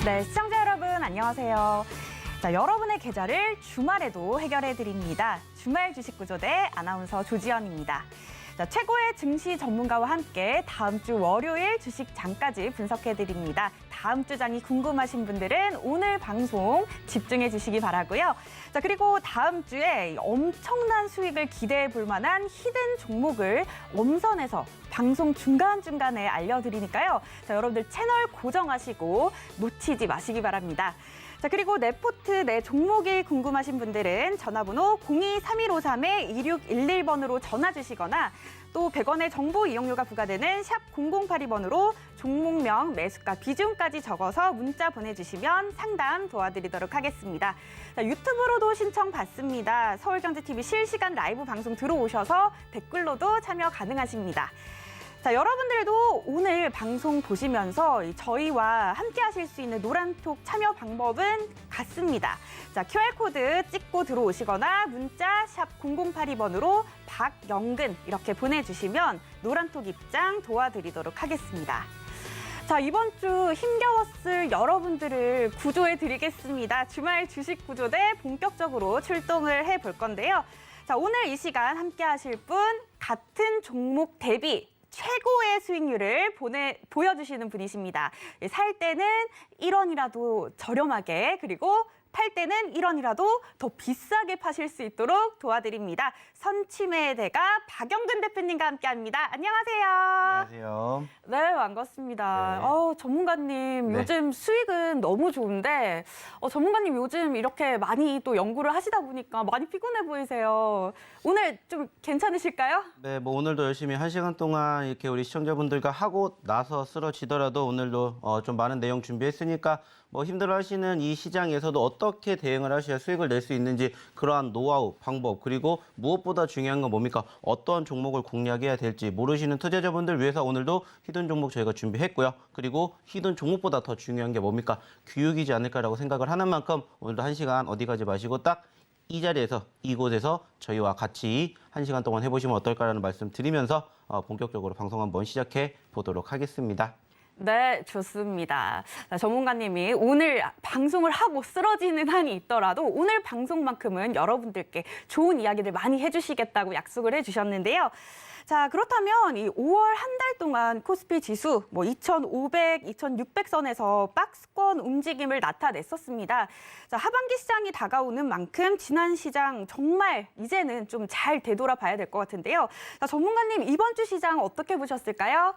네, 시청자 여러분 안녕하세요. 자, 여러분의 계좌를 주말에도 해결해 드립니다. 주말 주식구조대 아나운서 조지연입니다. 자, 최고의 증시 전문가와 함께 다음 주 월요일 주식장까지 분석해 드립니다. 다음 주 장이 궁금하신 분들은 오늘 방송 집중해 주시기 바라고요. 자, 그리고 다음 주에 엄청난 수익을 기대해 볼 만한 히든 종목을 엄선해서 방송 중간중간에 알려드리니까요. 자, 여러분들 채널 고정하시고 놓치지 마시기 바랍니다. 자, 그리고 내 포트, 내 종목이 궁금하신 분들은 전화번호 02-3253-2611번으로 전화 주시거나 또 100원의 정보 이용료가 부과되는 샵 0082번으로 종목명, 매수가, 비중까지 적어서 문자 보내주시면 상담 도와드리도록 하겠습니다. 자, 유튜브로도 신청 받습니다. 서울경제TV 실시간 라이브 방송 들어오셔서 댓글로도 참여 가능하십니다. 자, 여러분들도 오늘 방송 보시면서 저희와 함께 하실 수 있는 노란톡 참여 방법은 같습니다. 자, QR코드 찍고 들어오시거나 문자 샵 0082번으로 박영근 이렇게 보내주시면 노란톡 입장 도와드리도록 하겠습니다. 자, 이번 주 힘겨웠을 여러분들을 구조해 드리겠습니다. 주말 주식 구조대 본격적으로 출동을 해볼 건데요. 자, 오늘 이 시간 함께 하실 분 같은 종목 대비 최고의 수익률을 보여주시는 분이십니다. 살 때는 1원이라도 저렴하게, 그리고 팔 때는 1원이라도 더 비싸게 파실 수 있도록 도와드립니다. 선취매의 대가 박영근 대표님과 함께합니다. 안녕하세요. 안녕하세요. 네, 반갑습니다. 네. 전문가님, 네. 요즘 수익은 너무 좋은데 전문가님 요즘 이렇게 많이 또 연구를 하시다 보니까 많이 피곤해 보이세요. 오늘 좀 괜찮으실까요? 네, 뭐 오늘도 열심히 1시간 동안 이렇게 우리 시청자분들과 하고 나서 쓰러지더라도 오늘도 좀 많은 내용 준비했으니까 뭐 힘들어하시는 이 시장에서도 어떻게 대응을 하셔야 수익을 낼 수 있는지 그러한 노하우, 방법, 그리고 무엇보다 중요한 건 뭡니까? 어떤 종목을 공략해야 될지 모르시는 투자자분들 위해서 오늘도 히든 종목 저희가 준비했고요. 그리고 히든 종목보다 더 중요한 게 뭡니까? 교육이지 않을까라고 생각을 하는 만큼 오늘도 1시간 어디 가지 마시고 딱 이 자리에서, 이곳에서 저희와 같이 1시간 동안 해보시면 어떨까라는 말씀 드리면서 본격적으로 방송 한번 시작해 보도록 하겠습니다. 네, 좋습니다. 자, 전문가님이 오늘 방송을 하고 쓰러지는 한이 있더라도 오늘 방송만큼은 여러분들께 좋은 이야기들 많이 해주시겠다고 약속을 해주셨는데요. 자, 그렇다면 이 5월 한 달 동안 코스피 지수 2,500, 2,600선에서 박스권 움직임을 나타냈었습니다. 자, 하반기 시장이 다가오는 만큼 지난 시장 정말 이제는 좀 잘 되돌아봐야 될 것 같은데요. 자, 전문가님 이번 주 시장 어떻게 보셨을까요?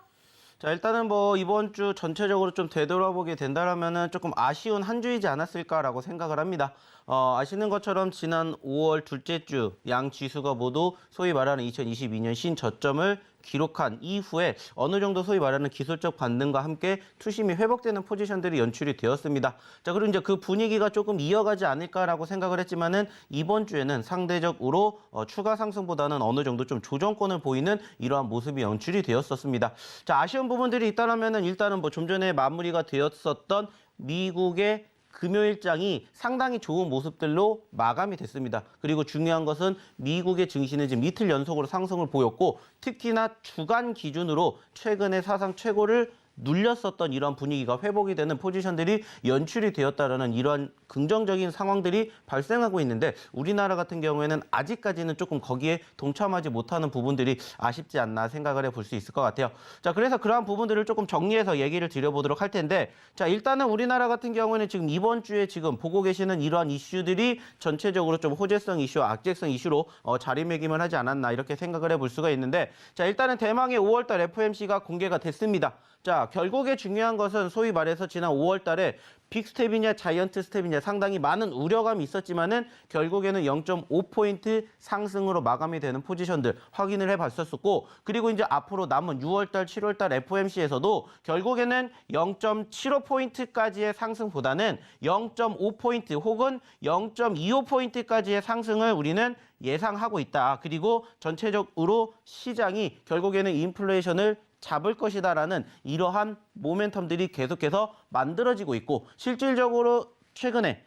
자, 일단은 뭐 이번 주 전체적으로 좀 되돌아보게 된다라면은 조금 아쉬운 한 주이지 않았을까라고 생각을 합니다. 아시는 것처럼 지난 5월 둘째 주 양 지수가 모두 소위 말하는 2022년 신저점을 기록한 이후에 어느 정도 소위 말하는 기술적 반등과 함께 투심이 회복되는 포지션들이 연출이 되었습니다. 자, 그리고 이제 그 분위기가 조금 이어가지 않을까라고 생각을 했지만은 이번 주에는 상대적으로 추가 상승보다는 어느 정도 좀 조정권을 보이는 이러한 모습이 연출이 되었었습니다. 자, 아쉬운 부분들이 있다라면은 일단은 뭐 좀 전에 마무리가 되었었던 미국의 금요일장이 상당히 좋은 모습들로 마감이 됐습니다. 그리고 중요한 것은 미국의 증시는 지금 이틀 연속으로 상승을 보였고 특히나 주간 기준으로 최근의 사상 최고를 눌렸었던 이런 분위기가 회복이 되는 포지션들이 연출이 되었다라는 이런 긍정적인 상황들이 발생하고 있는데 우리나라 같은 경우에는 아직까지는 조금 거기에 동참하지 못하는 부분들이 아쉽지 않나 생각을 해볼 수 있을 것 같아요. 자, 그래서 그러한 부분들을 조금 정리해서 얘기를 드려보도록 할 텐데 자, 일단은 우리나라 같은 경우에는 지금 이번 주에 지금 보고 계시는 이러한 이슈들이 전체적으로 좀 호재성 이슈, 악재성 이슈로 자리매김을 하지 않았나 이렇게 생각을 해볼 수가 있는데 자, 일단은 대망의 5월달 FOMC가 공개가 됐습니다. 자, 결국에 중요한 것은 소위 말해서 지난 5월 달에 빅스텝이냐 자이언트 스텝이냐 상당히 많은 우려감이 있었지만은 결국에는 0.5포인트 상승으로 마감이 되는 포지션들 확인을 해봤었고 그리고 이제 앞으로 남은 6월 달, 7월 달 FOMC에서도 결국에는 0.75포인트까지의 상승보다는 0.5포인트 혹은 0.25포인트까지의 상승을 우리는 예상하고 있다. 그리고 전체적으로 시장이 결국에는 인플레이션을 잡을 것이다라는 이러한 모멘텀들이 계속해서 만들어지고 있고 실질적으로 최근에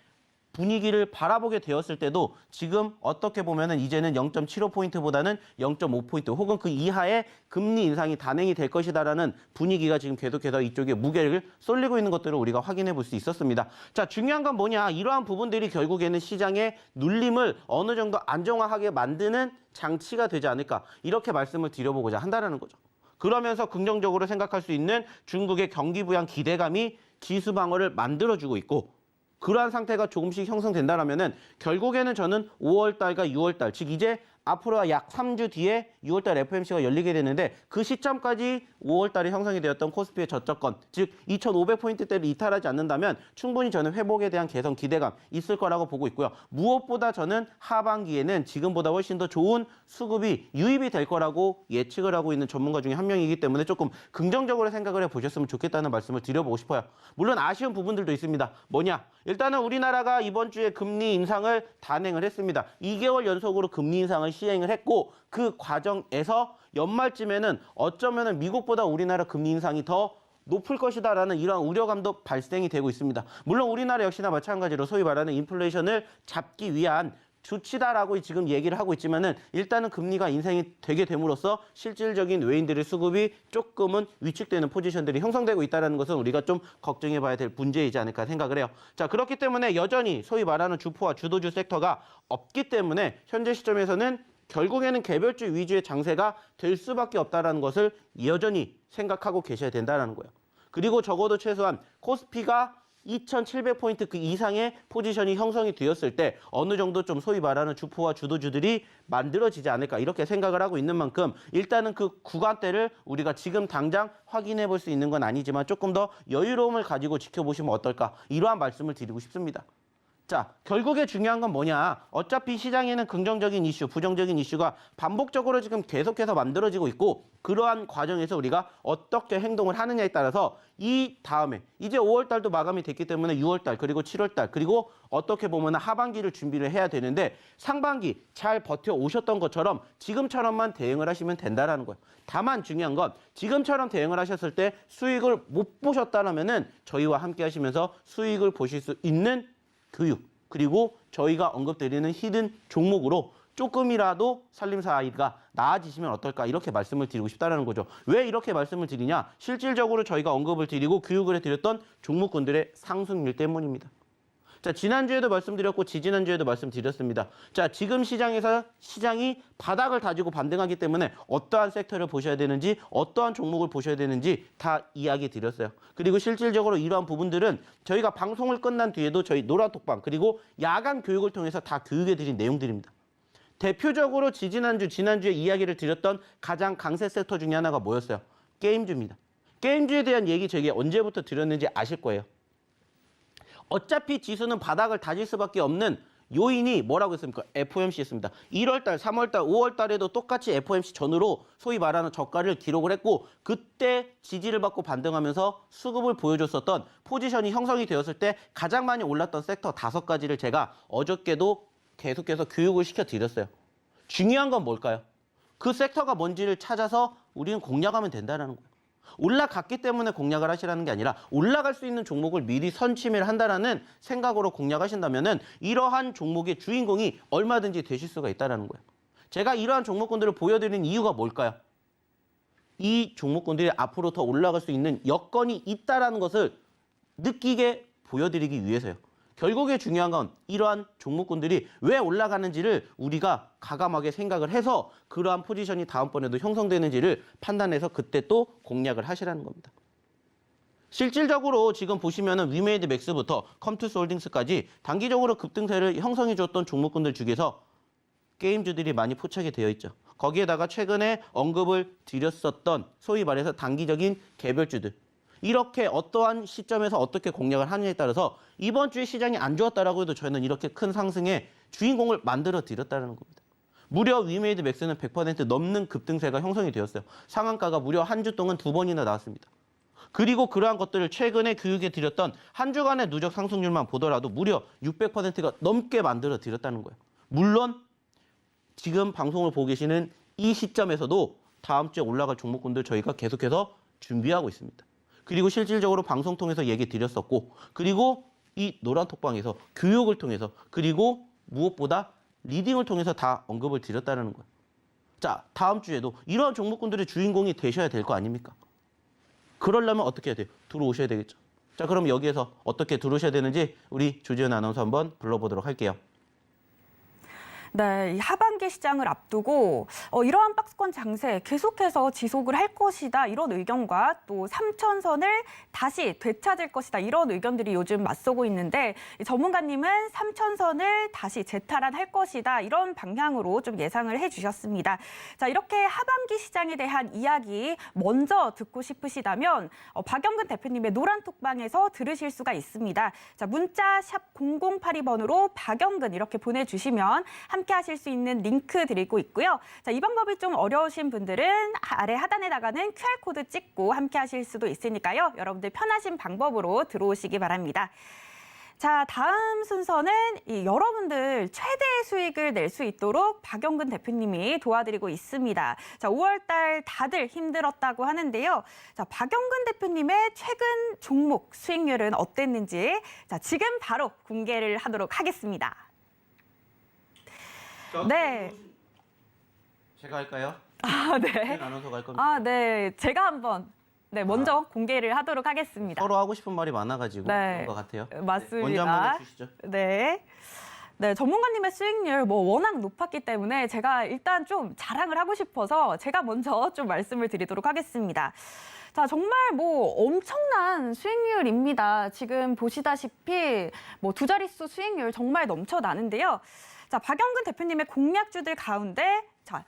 분위기를 바라보게 되었을 때도 지금 어떻게 보면은 이제는 0.75포인트보다는 0.5포인트 혹은 그 이하의 금리 인상이 단행이 될 것이다라는 분위기가 지금 계속해서 이쪽에 무게를 쏠리고 있는 것들을 우리가 확인해 볼 수 있었습니다. 자, 중요한 건 뭐냐? 이러한 부분들이 결국에는 시장의 눌림을 어느 정도 안정화하게 만드는 장치가 되지 않을까 이렇게 말씀을 드려보고자 한다는 거죠. 그러면서 긍정적으로 생각할 수 있는 중국의 경기 부양 기대감이 지수 방어를 만들어주고 있고 그러한 상태가 조금씩 형성된다라면은 결국에는 저는 5월달과 6월달, 즉 이제 앞으로 약 3주 뒤에 6월달 FOMC가 열리게 되는데 그 시점까지 5월달에 형성이 되었던 코스피의 저점권, 즉 2,500포인트대를 이탈하지 않는다면 충분히 저는 회복에 대한 개선 기대감 있을 거라고 보고 있고요. 무엇보다 저는 하반기에는 지금보다 훨씬 더 좋은 수급이 유입이 될 거라고 예측을 하고 있는 전문가 중에 한 명이기 때문에 조금 긍정적으로 생각을 해보셨으면 좋겠다는 말씀을 드려보고 싶어요. 물론 아쉬운 부분들도 있습니다. 뭐냐? 일단은 우리나라가 이번 주에 금리 인상을 단행을 했습니다. 2개월 연속으로 금리 인상을 시행을 했고 그 과정에서 연말쯤에는 어쩌면은 미국보다 우리나라 금리 인상이 더 높을 것이다라는 이러한 우려감도 발생이 되고 있습니다. 물론 우리나라 역시나 마찬가지로 소위 말하는 인플레이션을 잡기 위한 조치다라고 지금 얘기를 하고 있지만은 일단은 금리가 인상이 되게 됨으로써 실질적인 외인들의 수급이 조금은 위축되는 포지션들이 형성되고 있다는 것은 우리가 좀 걱정해 봐야 될 문제이지 않을까 생각을 해요. 자, 그렇기 때문에 여전히 소위 말하는 주포와 주도주 섹터가 없기 때문에 현재 시점에서는 결국에는 개별주 위주의 장세가 될 수밖에 없다는 것을 여전히 생각하고 계셔야 된다는 거예요. 그리고 적어도 최소한 코스피가 2,700포인트 그 이상의 포지션이 형성이 되었을 때 어느 정도 좀 소위 말하는 주포와 주도주들이 만들어지지 않을까 이렇게 생각을 하고 있는 만큼 일단은 그 구간대를 우리가 지금 당장 확인해 볼 수 있는 건 아니지만 조금 더 여유로움을 가지고 지켜보시면 어떨까 이러한 말씀을 드리고 싶습니다. 자, 결국에 중요한 건 뭐냐? 어차피 시장에는 긍정적인 이슈, 부정적인 이슈가 반복적으로 지금 계속해서 만들어지고 있고 그러한 과정에서 우리가 어떻게 행동을 하느냐에 따라서 이 다음에 이제 5월달도 마감이 됐기 때문에 6월달 그리고 7월달 그리고 어떻게 보면 하반기를 준비를 해야 되는데 상반기 잘 버텨오셨던 것처럼 지금처럼만 대응을 하시면 된다는 거예요. 다만 중요한 건 지금처럼 대응을 하셨을 때 수익을 못 보셨다면은 저희와 함께 하시면서 수익을 보실 수 있는 교육 그리고 저희가 언급드리는 히든 종목으로 조금이라도 살림사 아이가 나아지시면 어떨까 이렇게 말씀을 드리고 싶다는 거죠. 왜 이렇게 말씀을 드리냐? 실질적으로 저희가 언급을 드리고 교육을 해드렸던 종목군들의 상승률 때문입니다. 자, 지난주에도 말씀드렸고 지지난주에도 말씀드렸습니다. 자, 지금 시장에서 시장이 바닥을 다지고 반등하기 때문에 어떠한 섹터를 보셔야 되는지 어떠한 종목을 보셔야 되는지 다 이야기 드렸어요. 그리고 실질적으로 이러한 부분들은 저희가 방송을 끝난 뒤에도 저희 노라톡방 그리고 야간 교육을 통해서 다 교육해 드린 내용들입니다. 대표적으로 지난주에 이야기를 드렸던 가장 강세 섹터 중에 하나가 뭐였어요? 게임주입니다. 게임주에 대한 얘기 저에게 언제부터 드렸는지 아실 거예요. 어차피 지수는 바닥을 다질 수밖에 없는 요인이 뭐라고 했습니까? FOMC였습니다. 1월달, 3월달, 5월달에도 똑같이 FOMC 전후로 소위 말하는 저가를 기록을 했고 그때 지지를 받고 반등하면서 수급을 보여줬었던 포지션이 형성이 되었을 때 가장 많이 올랐던 섹터 5가지를 제가 어저께도 계속해서 교육을 시켜드렸어요. 중요한 건 뭘까요? 그 섹터가 뭔지를 찾아서 우리는 공략하면 된다는 거예요. 올라갔기 때문에 공략을 하시라는 게 아니라 올라갈 수 있는 종목을 미리 선취매를 한다는 생각으로 공략하신다면 이러한 종목의 주인공이 얼마든지 되실 수가 있다는 거예요. 제가 이러한 종목군들을 보여드리는 이유가 뭘까요? 이 종목군들이 앞으로 더 올라갈 수 있는 여건이 있다는 것을 느끼게 보여드리기 위해서요. 결국에 중요한 건 이러한 종목군들이 왜 올라가는지를 우리가 가감하게 생각을 해서 그러한 포지션이 다음번에도 형성되는지를 판단해서 그때 또 공략을 하시라는 겁니다. 실질적으로 지금 보시면은 위메이드 맥스부터 컴투스 홀딩스까지 단기적으로 급등세를 형성해 줬던 종목군들 중에서 게임주들이 많이 포착이 되어 있죠. 거기에다가 최근에 언급을 드렸었던 소위 말해서 단기적인 개별주들. 이렇게 어떠한 시점에서 어떻게 공략을 하느냐에 따라서 이번 주에 시장이 안 좋았다라고 해도 저희는 이렇게 큰 상승의 주인공을 만들어 드렸다는 겁니다. 무려 위메이드 맥스는 100% 넘는 급등세가 형성이 되었어요. 상한가가 무려 한 주 동안 2번이나 나왔습니다. 그리고 그러한 것들을 최근에 교육해 드렸던 한 주간의 누적 상승률만 보더라도 무려 600%가 넘게 만들어 드렸다는 거예요. 물론 지금 방송을 보고 계시는 이 시점에서도 다음 주에 올라갈 종목군들 저희가 계속해서 준비하고 있습니다. 그리고 실질적으로 방송 통해서 얘기 드렸었고 그리고 이 노란톡방에서 교육을 통해서 그리고 무엇보다 리딩을 통해서 다 언급을 드렸다는 거예요. 자, 다음 주에도 이러한 종목군들의 주인공이 되셔야 될 거 아닙니까? 그러려면 어떻게 해야 돼요? 들어오셔야 되겠죠. 자, 그럼 여기에서 어떻게 들어오셔야 되는지 우리 조지현 아나운서 한번 불러보도록 할게요. 네, 이 하반기 시장을 앞두고 이러한 박스권 장세 계속해서 지속을 할 것이다 이런 의견과 또 3천선을 다시 되찾을 것이다 이런 의견들이 요즘 맞서고 있는데 이 전문가님은 3천선을 다시 재탈환할 것이다 이런 방향으로 좀 예상을 해주셨습니다. 자, 이렇게 하반기 시장에 대한 이야기 먼저 듣고 싶으시다면 박영근 대표님의 노란톡방에서 들으실 수가 있습니다. 자, 문자 샵 0082번으로 박영근 이렇게 보내주시면 함께 하실 수 있는 링크 드리고 있고요. 자, 이 방법이 좀 어려우신 분들은 아래 하단에 나가는 QR코드 찍고 함께 하실 수도 있으니까요. 여러분들 편하신 방법으로 들어오시기 바랍니다. 자, 다음 순서는 여러분들 최대 수익을 낼 수 있도록 박영근 대표님이 도와드리고 있습니다. 자, 5월 달 다들 힘들었다고 하는데요. 자, 박영근 대표님의 최근 종목 수익률은 어땠는지 자, 지금 바로 공개를 하도록 하겠습니다. 네. 제가 할까요? 아, 네. 조지현 아나운서가 할 겁니다. 아, 네. 제가 한번 먼저 공개를 하도록 하겠습니다. 서로 하고 싶은 말이 많아가지고 네. 그런 것 같아요. 맞습니다. 먼저 한번 해주시죠. 네. 네, 전문가님의 수익률 워낙 높았기 때문에 제가 일단 좀 자랑을 하고 싶어서 제가 먼저 좀 말씀을 드리도록 하겠습니다. 자, 정말 엄청난 수익률입니다. 지금 보시다시피 두 자릿수 수익률 정말 넘쳐나는데요. 자, 박영근 대표님의 공략주들 가운데 자,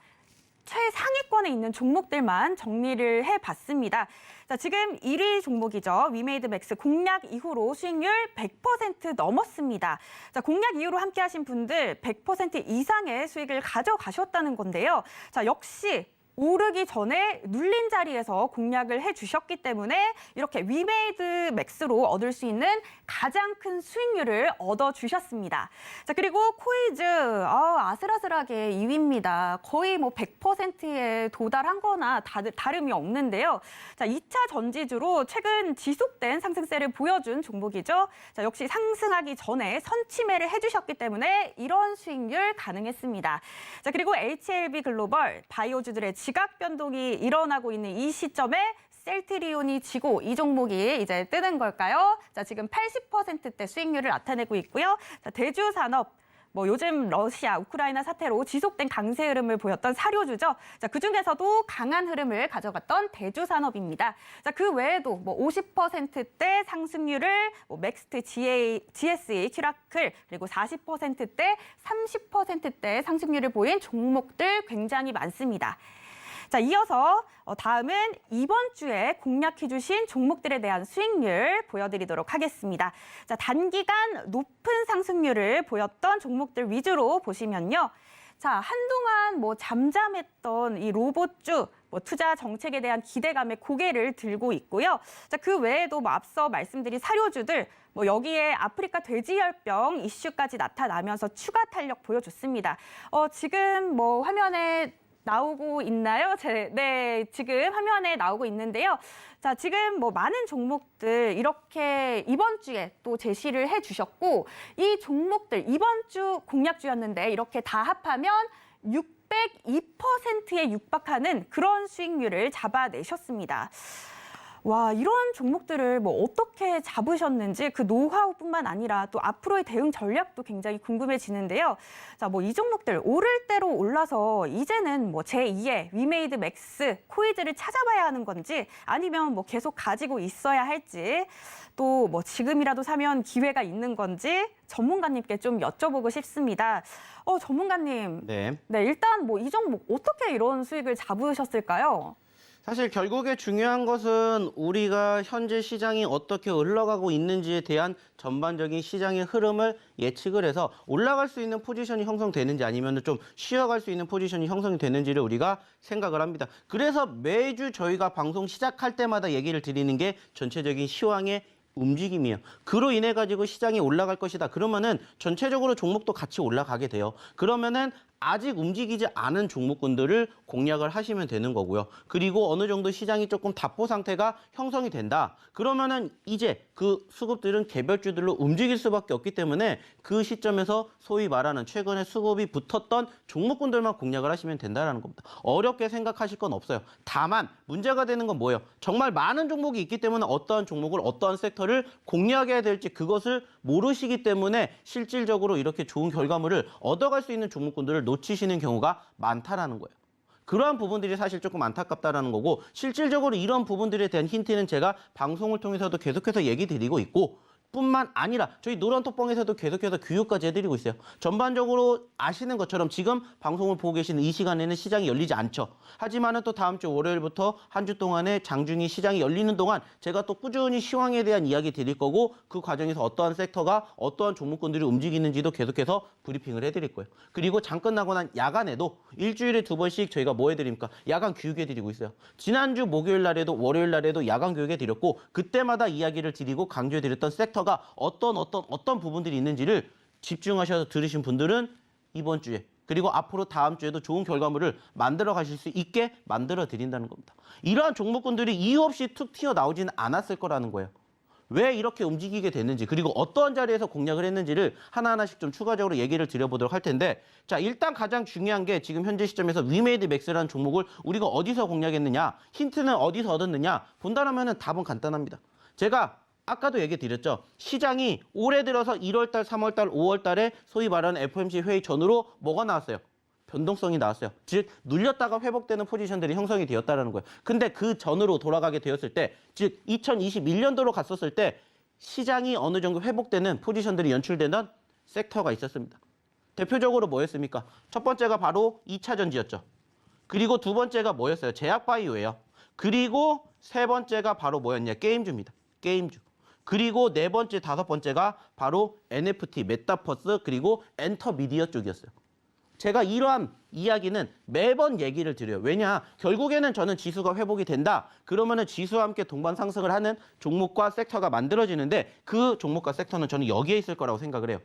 최상위권에 있는 종목들만 정리를 해봤습니다. 자, 지금 1위 종목이죠. 위메이드 맥스 공략 이후로 수익률 100% 넘었습니다. 자, 공략 이후로 함께 하신 분들 100% 이상의 수익을 가져가셨다는 건데요. 자, 역시 오르기 전에 눌린 자리에서 공략을 해주셨기 때문에 이렇게 위메이드 맥스로 얻을 수 있는 가장 큰 수익률을 얻어주셨습니다. 자, 그리고 코이즈 아슬아슬하게 2위입니다. 거의 100%에 도달한 거나 다름이 없는데요. 자, 2차 전지주로 최근 지속된 상승세를 보여준 종목이죠. 자, 역시 상승하기 전에 선침해를 해주셨기 때문에 이런 수익률 가능했습니다. 자, 그리고 HLB 글로벌 바이오주들의 지각 변동이 일어나고 있는 이 시점에 셀트리온이 지고 이 종목이 이제 뜨는 걸까요? 자, 지금 80%대 수익률을 나타내고 있고요. 자, 대주산업 요즘 러시아, 우크라이나 사태로 지속된 강세 흐름을 보였던 사료주죠. 자, 그중에서도 강한 흐름을 가져갔던 대주산업입니다. 자, 그 외에도 50%대 상승률을 맥스트, GSE, 큐라클 그리고 40%대, 30%대 상승률을 보인 종목들 굉장히 많습니다. 자, 이어서 다음은 이번 주에 공략해 주신 종목들에 대한 수익률 보여드리도록 하겠습니다. 자, 단기간 높은 상승률을 보였던 종목들 위주로 보시면요. 자, 한동안 잠잠했던 이 로봇주 투자 정책에 대한 기대감에 고개를 들고 있고요. 자, 그 외에도 앞서 말씀드린 사료주들 여기에 아프리카 돼지열병 이슈까지 나타나면서 추가 탄력 보여줬습니다. 지금 화면에 나오고 있나요? 네, 지금 화면에 나오고 있는데요. 자, 지금 많은 종목들 이렇게 이번 주에 또 제시를 해주셨고 이 종목들 이번 주 공략주였는데 이렇게 다 합하면 602%에 육박하는 그런 수익률을 잡아내셨습니다. 와, 이런 종목들을 어떻게 잡으셨는지 그 노하우뿐만 아니라 또 앞으로의 대응 전략도 굉장히 궁금해지는데요. 자, 이 종목들 오를 대로 올라서 이제는 제2의 위메이드 맥스, 코이즈를 찾아봐야 하는 건지 아니면 계속 가지고 있어야 할지 또 지금이라도 사면 기회가 있는 건지 전문가님께 좀 여쭤보고 싶습니다. 전문가님. 네. 네, 일단 이 종목 어떻게 이런 수익을 잡으셨을까요? 사실 결국에 중요한 것은 우리가 현재 시장이 어떻게 흘러가고 있는지에 대한 전반적인 시장의 흐름을 예측을 해서 올라갈 수 있는 포지션이 형성되는지 아니면 좀 쉬어갈 수 있는 포지션이 형성이 되는지를 우리가 생각을 합니다. 그래서 매주 저희가 방송 시작할 때마다 얘기를 드리는 게 전체적인 시황의 움직임이에요. 그로 인해 가지고 시장이 올라갈 것이다. 그러면은 전체적으로 종목도 같이 올라가게 돼요. 그러면은 아직 움직이지 않은 종목군들을 공략을 하시면 되는 거고요. 그리고 어느 정도 시장이 조금 답보 상태가 형성이 된다. 그러면은 이제 그 수급들은 개별주들로 움직일 수밖에 없기 때문에 그 시점에서 소위 말하는 최근에 수급이 붙었던 종목군들만 공략을 하시면 된다는 겁니다. 어렵게 생각하실 건 없어요. 다만 문제가 되는 건 뭐예요? 정말 많은 종목이 있기 때문에 어떠한 종목을 어떠한 섹터를 공략해야 될지 그것을 모르시기 때문에 실질적으로 이렇게 좋은 결과물을 얻어갈 수 있는 종목군들을 놓치시는 경우가 많다라는 거예요. 그러한 부분들이 사실 조금 안타깝다라는 거고 실질적으로 이런 부분들에 대한 힌트는 제가 방송을 통해서도 계속해서 얘기 드리고 있고 뿐만 아니라 저희 노란톡방에서도 계속해서 교육까지 해드리고 있어요. 전반적으로 아시는 것처럼 지금 방송을 보고 계시는 이 시간에는 시장이 열리지 않죠. 하지만은 또 다음 주 월요일부터 한 주 동안에 장중이 시장이 열리는 동안 제가 또 꾸준히 시황에 대한 이야기 드릴 거고 그 과정에서 어떠한 섹터가 어떠한 종목군들이 움직이는지도 계속해서 브리핑을 해드릴 거예요. 그리고 장 끝나고 난 야간에도 일주일에 2번씩 저희가 뭐 해드립니까? 야간 교육해드리고 있어요. 지난주 목요일 날에도 월요일 날에도 야간 교육해드렸고 그때마다 이야기를 드리고 강조해드렸던 섹터 가 어떤 부분들이 있는지를 집중하셔서 들으신 분들은 이번 주에 그리고 앞으로 다음 주에도 좋은 결과물을 만들어 가실 수 있게 만들어 드린다는 겁니다. 이러한 종목군들이 이유 없이 툭 튀어나오지는 않았을 거라는 거예요. 왜 이렇게 움직이게 됐는지 그리고 어떠한 자리에서 공략을 했는지를 하나하나씩 좀 추가적으로 얘기를 드려보도록 할 텐데 자 일단 가장 중요한 게 지금 현재 시점에서 위메이드 맥스라는 종목을 우리가 어디서 공략했느냐 힌트는 어디서 얻었느냐 본다라면 답은 간단합니다. 제가 아까도 얘기 드렸죠. 시장이 올해 들어서 1월달, 3월달, 5월달에 소위 말하는 FOMC 회의 전후로 뭐가 나왔어요? 변동성이 나왔어요. 즉 눌렸다가 회복되는 포지션들이 형성이 되었다는 거예요. 근데 그 전으로 돌아가게 되었을 때, 즉 2021년도로 갔었을 때 시장이 어느 정도 회복되는 포지션들이 연출되는 섹터가 있었습니다. 대표적으로 뭐였습니까? 첫 번째가 바로 2차 전지였죠. 그리고 두 번째가 뭐였어요? 제약바이오예요. 그리고 세 번째가 바로 뭐였냐? 게임주입니다. 게임주. 그리고 네 번째, 다섯 번째가 바로 NFT, 메타버스, 그리고 엔터미디어 쪽이었어요. 제가 이러한 이야기는 매번 얘기를 드려요. 왜냐? 결국에는 저는 지수가 회복이 된다. 그러면은 지수와 함께 동반 상승을 하는 종목과 섹터가 만들어지는데 그 종목과 섹터는 저는 여기에 있을 거라고 생각을 해요.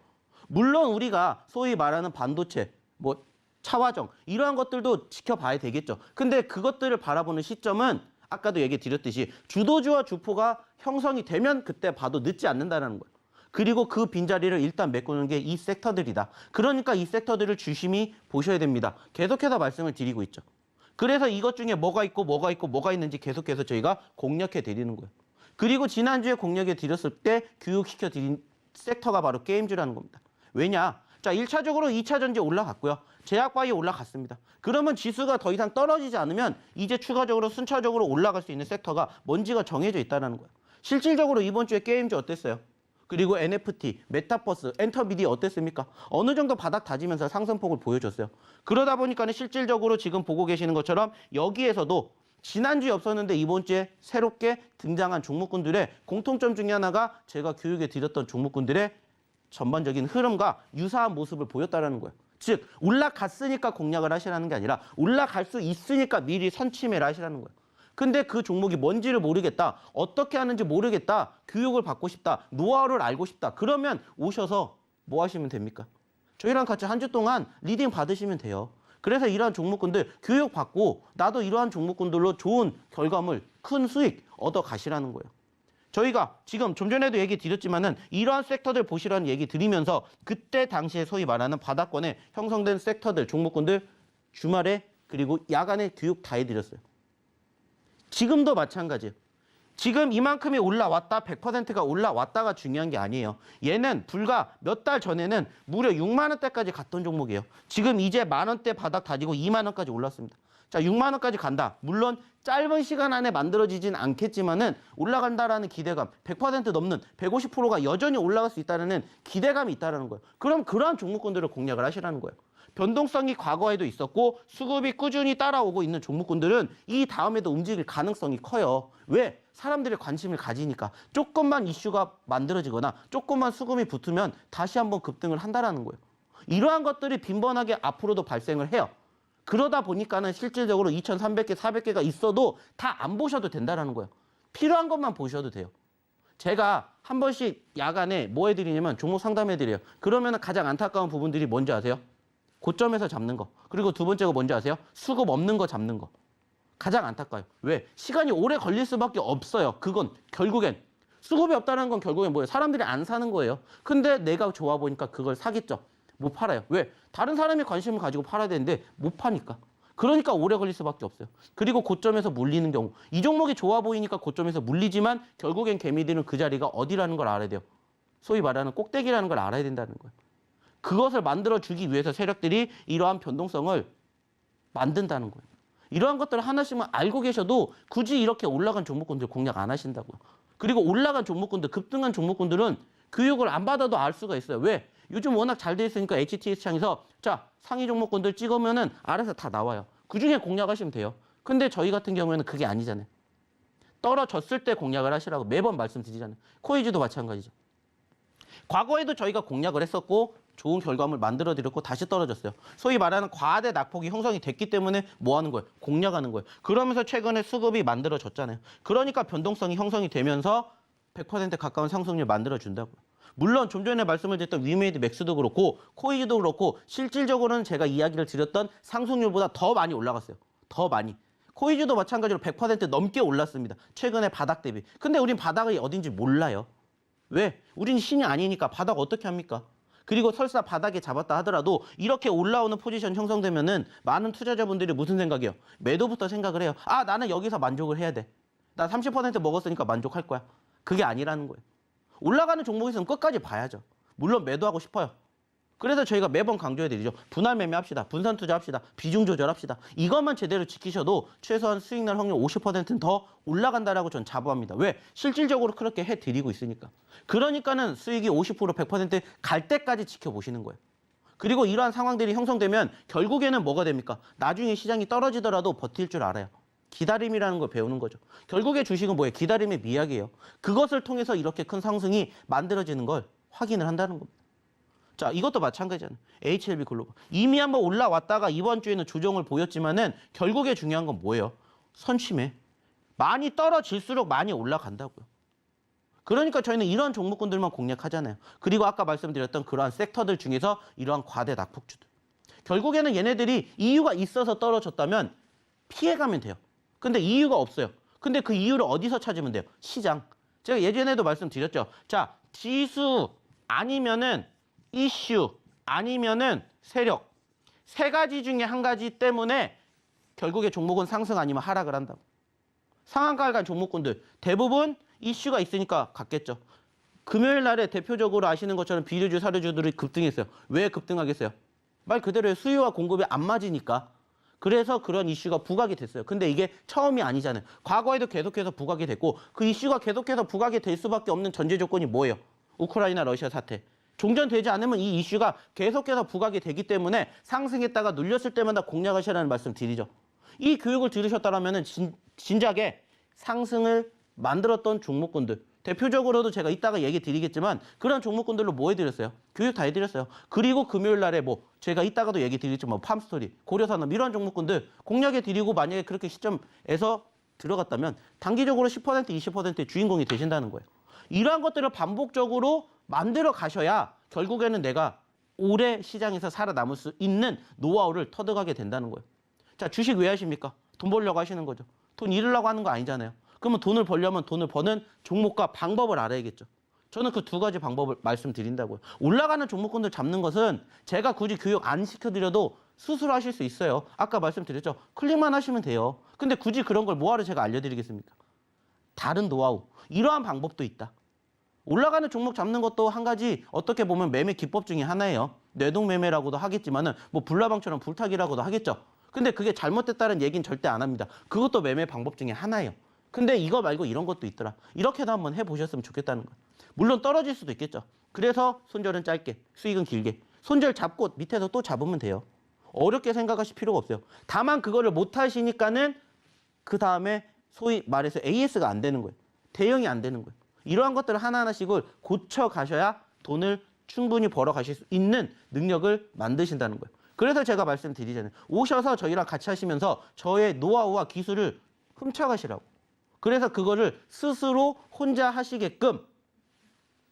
물론 우리가 소위 말하는 반도체, 뭐 차화정 이러한 것들도 지켜봐야 되겠죠. 근데 그것들을 바라보는 시점은 아까도 얘기 드렸듯이 주도주와 주포가 형성이 되면 그때 봐도 늦지 않는다는 거예요. 그리고 그 빈자리를 일단 메꾸는 게 이 섹터들이다. 그러니까 이 섹터들을 주심히 보셔야 됩니다. 계속해서 말씀을 드리고 있죠. 그래서 이것 중에 뭐가 있고 뭐가 있는지 계속해서 저희가 공략해 드리는 거예요. 그리고 지난주에 공략해 드렸을 때 교육시켜 드린 섹터가 바로 게임주라는 겁니다. 왜냐? 자, 1차적으로 2차 전지 올라갔고요. 제약바이오 올라갔습니다. 그러면 지수가 더 이상 떨어지지 않으면 이제 추가적으로 순차적으로 올라갈 수 있는 섹터가 뭔지가 정해져 있다는 거예요. 실질적으로 이번 주에 게임주 어땠어요? 그리고 NFT, 메타버스, 엔터미디어 어땠습니까? 어느 정도 바닥 다지면서 상승폭을 보여줬어요. 그러다 보니까 실질적으로 지금 보고 계시는 것처럼 여기에서도 지난주에 없었는데 이번 주에 새롭게 등장한 종목군들의 공통점 중에 하나가 제가 교육에 드렸던 종목군들의 전반적인 흐름과 유사한 모습을 보였다는 거예요. 즉 올라갔으니까 공략을 하시라는 게 아니라 올라갈 수 있으니까 미리 선취매를 하시라는 거예요. 근데 그 종목이 뭔지를 모르겠다. 어떻게 하는지 모르겠다. 교육을 받고 싶다. 노하우를 알고 싶다. 그러면 오셔서 뭐 하시면 됩니까? 저희랑 같이 한 주 동안 리딩 받으시면 돼요. 그래서 이러한 종목군들 교육받고 나도 이러한 종목군들로 좋은 결과물, 큰 수익 얻어 가시라는 거예요. 저희가 지금 좀 전에도 얘기 드렸지만은 이러한 섹터들 보시라는 얘기 드리면서 그때 당시에 소위 말하는 바닥권에 형성된 섹터들, 종목군들 주말에 그리고 야간에 교육 다 해드렸어요. 지금도 마찬가지예요. 지금 이만큼이 올라왔다, 100%가 올라왔다가 중요한 게 아니에요. 얘는 불과 몇 달 전에는 무려 6만 원대까지 갔던 종목이에요. 지금 이제 만 원대 바닥 다지고 2만 원까지 올랐습니다. 자, 6만 원까지 간다. 물론 짧은 시간 안에 만들어지진 않겠지만은 올라간다라는 기대감, 100% 넘는 150%가 여전히 올라갈 수 있다는 기대감이 있다는 거예요. 그럼 그러한 종목군들을 공략을 하시라는 거예요. 변동성이 과거에도 있었고 수급이 꾸준히 따라오고 있는 종목군들은 이 다음에도 움직일 가능성이 커요. 왜? 사람들의 관심을 가지니까. 조금만 이슈가 만들어지거나 조금만 수급이 붙으면 다시 한번 급등을 한다는 거예요. 이러한 것들이 빈번하게 앞으로도 발생을 해요. 그러다 보니까는 실질적으로 2,300개, 400개가 있어도 다 안 보셔도 된다는 거예요. 필요한 것만 보셔도 돼요. 제가 한 번씩 야간에 뭐 해드리냐면 종목 상담해드려요. 그러면 가장 안타까운 부분들이 뭔지 아세요? 고점에서 잡는 거. 그리고 두 번째가 뭔지 아세요? 수급 없는 거 잡는 거. 가장 안타까워요. 왜? 시간이 오래 걸릴 수밖에 없어요. 그건 결국엔 수급이 없다는 건 결국엔 뭐예요? 사람들이 안 사는 거예요. 근데 내가 좋아 보니까 그걸 사겠죠. 못 팔아요. 왜? 다른 사람이 관심을 가지고 팔아야 되는데 못 파니까. 그러니까 오래 걸릴 수밖에 없어요. 그리고 고점에서 물리는 경우. 이 종목이 좋아 보이니까 고점에서 물리지만 결국엔 개미들은 그 자리가 어디라는 걸 알아야 돼요. 소위 말하는 꼭대기라는 걸 알아야 된다는 거예요. 그것을 만들어주기 위해서 세력들이 이러한 변동성을 만든다는 거예요. 이러한 것들을 하나씩만 알고 계셔도 굳이 이렇게 올라간 종목군들 공략 안 하신다고요. 그리고 올라간 종목군들, 급등한 종목군들은 교육을 안 받아도 알 수가 있어요. 왜? 요즘 워낙 잘 돼 있으니까 HTS 창에서 자, 상위 종목군들 찍으면은 알아서 다 나와요. 그중에 공략하시면 돼요. 근데 저희 같은 경우에는 그게 아니잖아요. 떨어졌을 때 공략을 하시라고 매번 말씀드리잖아요. 코이즈도 마찬가지죠. 과거에도 저희가 공략을 했었고 좋은 결과물 만들어드렸고 다시 떨어졌어요. 소위 말하는 과대 낙폭이 형성이 됐기 때문에 뭐 하는 거예요? 공략하는 거예요. 그러면서 최근에 수급이 만들어졌잖아요. 그러니까 변동성이 형성이 되면서 100% 가까운 상승률 만들어준다고요. 물론 좀 전에 말씀을 드렸던 위메이드 맥스도 그렇고 코이즈도 그렇고 실질적으로는 제가 이야기를 드렸던 상승률보다 더 많이 올라갔어요. 더 많이. 코이즈도 마찬가지로 100% 넘게 올랐습니다. 최근에 바닥 대비. 근데 우린 바닥이 어딘지 몰라요. 왜? 우린 신이 아니니까 바닥 어떻게 합니까? 그리고 설사 바닥에 잡았다 하더라도 이렇게 올라오는 포지션 형성되면은 많은 투자자분들이 무슨 생각이에요? 매도부터 생각을 해요. 아, 나는 여기서 만족을 해야 돼. 나 30% 먹었으니까 만족할 거야. 그게 아니라는 거예요. 올라가는 종목에서는 끝까지 봐야죠. 물론 매도하고 싶어요. 그래서 저희가 매번 강조해드리죠. 분할 매매합시다. 분산 투자합시다. 비중 조절합시다. 이것만 제대로 지키셔도 최소한 수익날 확률 50%는 더 올라간다라고 전 자부합니다. 왜? 실질적으로 그렇게 해드리고 있으니까. 그러니까는 수익이 50% 100%갈 때까지 지켜보시는 거예요. 그리고 이러한 상황들이 형성되면 결국에는 뭐가 됩니까? 나중에 시장이 떨어지더라도 버틸 줄 알아요. 기다림이라는 걸 배우는 거죠. 결국에 주식은 뭐예요? 기다림의 미학이에요. 그것을 통해서 이렇게 큰 상승이 만들어지는 걸 확인을 한다는 겁니다. 자, 이것도 마찬가지잖아요. HLB 글로벌. 이미 한번 올라왔다가 이번 주에는 조정을 보였지만은 결국에 중요한 건 뭐예요? 선심해. 많이 떨어질수록 많이 올라간다고요. 그러니까 저희는 이런 종목군들만 공략하잖아요. 그리고 아까 말씀드렸던 그러한 섹터들 중에서 이러한 과대 낙폭주들. 결국에는 얘네들이 이유가 있어서 떨어졌다면 피해가면 돼요. 근데 이유가 없어요. 근데 그 이유를 어디서 찾으면 돼요? 시장. 제가 예전에도 말씀드렸죠. 자, 지수 아니면은 이슈 아니면은 세력. 세 가지 중에 한 가지 때문에 결국에 종목은 상승 아니면 하락을 한다고. 상한가를 간 종목군들 대부분 이슈가 있으니까 갔겠죠. 금요일 날에 대표적으로 아시는 것처럼 비료주, 사료주들이 급등했어요. 왜 급등하겠어요? 말 그대로 수요와 공급이 안 맞으니까. 그래서 그런 이슈가 부각이 됐어요. 근데 이게 처음이 아니잖아요. 과거에도 계속해서 부각이 됐고 그 이슈가 계속해서 부각이 될 수밖에 없는 전제 조건이 뭐예요? 우크라이나 러시아 사태. 종전되지 않으면 이 이슈가 계속해서 부각이 되기 때문에 상승했다가 눌렸을 때마다 공략하시라는 말씀 드리죠. 이 교육을 들으셨다면 진작에 상승을 만들었던 종목군들 대표적으로도 제가 이따가 얘기 드리겠지만 그런 종목군들로 뭐 해드렸어요? 교육 다 해드렸어요. 그리고 금요일 날에 뭐 제가 이따가도 얘기 드리겠지만 팜스토리, 고려산업 이런 종목군들 공략해 드리고 만약에 그렇게 시점에서 들어갔다면 단기적으로 10% 20%의 주인공이 되신다는 거예요. 이러한 것들을 반복적으로 만들어 가셔야 결국에는 내가 오래 시장에서 살아남을 수 있는 노하우를 터득하게 된다는 거예요. 자, 주식 왜 하십니까? 돈 벌려고 하시는 거죠. 돈 잃으려고 하는 거 아니잖아요. 그러면 돈을 벌려면 돈을 버는 종목과 방법을 알아야겠죠. 저는 그 두 가지 방법을 말씀드린다고요. 올라가는 종목군들 잡는 것은 제가 굳이 교육 안 시켜드려도 스스로 하실 수 있어요. 아까 말씀드렸죠. 클릭만 하시면 돼요. 근데 굳이 그런 걸 뭐하러 제가 알려드리겠습니까? 다른 노하우, 이러한 방법도 있다. 올라가는 종목 잡는 것도 한 가지 어떻게 보면 매매 기법 중에 하나예요. 뇌동매매라고도 하겠지만은 뭐 불나방처럼 불타기라고도 하겠죠. 근데 그게 잘못됐다는 얘기는 절대 안 합니다. 그것도 매매 방법 중에 하나예요. 근데 이거 말고 이런 것도 있더라. 이렇게도 한번 해보셨으면 좋겠다는 거예요. 물론 떨어질 수도 있겠죠. 그래서 손절은 짧게, 수익은 길게. 손절 잡고 밑에서 또 잡으면 돼요. 어렵게 생각하실 필요가 없어요. 다만 그거를 못 하시니까는 그 다음에 소위 말해서 AS가 안 되는 거예요. 대응이 안 되는 거예요. 이러한 것들을 하나하나씩을 고쳐 가셔야 돈을 충분히 벌어 가실 수 있는 능력을 만드신다는 거예요. 그래서 제가 말씀드리잖아요. 오셔서 저희랑 같이 하시면서 저의 노하우와 기술을 훔쳐가시라고. 그래서 그거를 스스로 혼자 하시게끔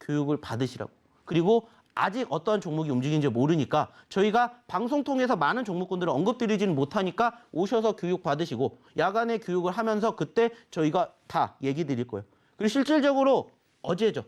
교육을 받으시라고. 그리고 아직 어떠한 종목이 움직이는지 모르니까 저희가 방송 통해서 많은 종목군들을 언급드리지는 못하니까 오셔서 교육 받으시고 야간에 교육을 하면서 그때 저희가 다 얘기 드릴 거예요. 그리고 실질적으로 어제죠.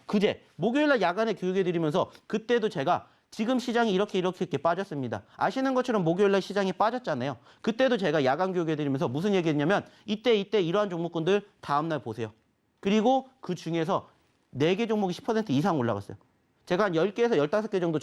그제 목요일날 야간에 교육해드리면서 그때도 제가 지금 시장이 이렇게 빠졌습니다. 아시는 것처럼 목요일날 시장이 빠졌잖아요. 그때도 제가 야간 교육해드리면서 무슨 얘기했냐면 이때 이러한 종목군들 다음날 보세요. 그리고 그 중에서 4개 종목이 10% 이상 올라갔어요. 제가 한 10개에서 15개 정도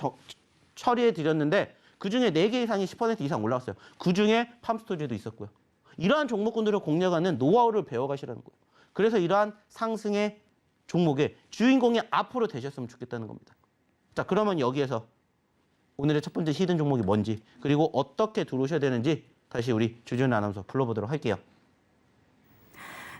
처리해 드렸는데 그중에 4개 이상이 10% 이상 올라갔어요. 그중에 팜스토지도 있었고요. 이러한 종목군들을 공략하는 노하우를 배워가시라는 거예요. 그래서 이러한 상승의 종목의 주인공이 앞으로 되셨으면 좋겠다는 겁니다. 자, 그러면 여기에서 오늘의 첫 번째 히든 종목이 뭔지 그리고 어떻게 들어오셔야 되는지 다시 우리 조지은 아나운서 불러보도록 할게요.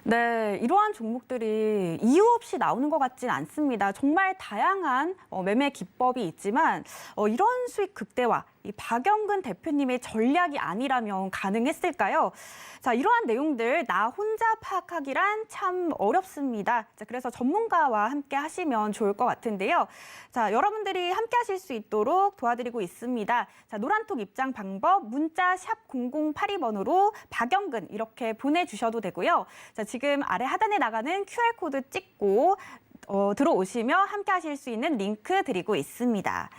네, 이러한 종목들이 이유 없이 나오는 것 같진 않습니다. 정말 다양한 매매 기법이 있지만 이런 수익 극대화, 이 박영근 대표님의 전략이 아니라면 가능했을까요? 자, 이러한 내용들 나 혼자 파악하기란 참 어렵습니다. 자, 그래서 전문가와 함께 하시면 좋을 것 같은데요. 자, 여러분들이 함께 하실 수 있도록 도와드리고 있습니다. 자, 노란톡 입장 방법 문자 샵 0082번으로 박영근 이렇게 보내주셔도 되고요. 자, 지금 아래 하단에 나가는 QR코드 찍고 들어오시면 함께 하실 수 있는 링크 드리고 있습니다.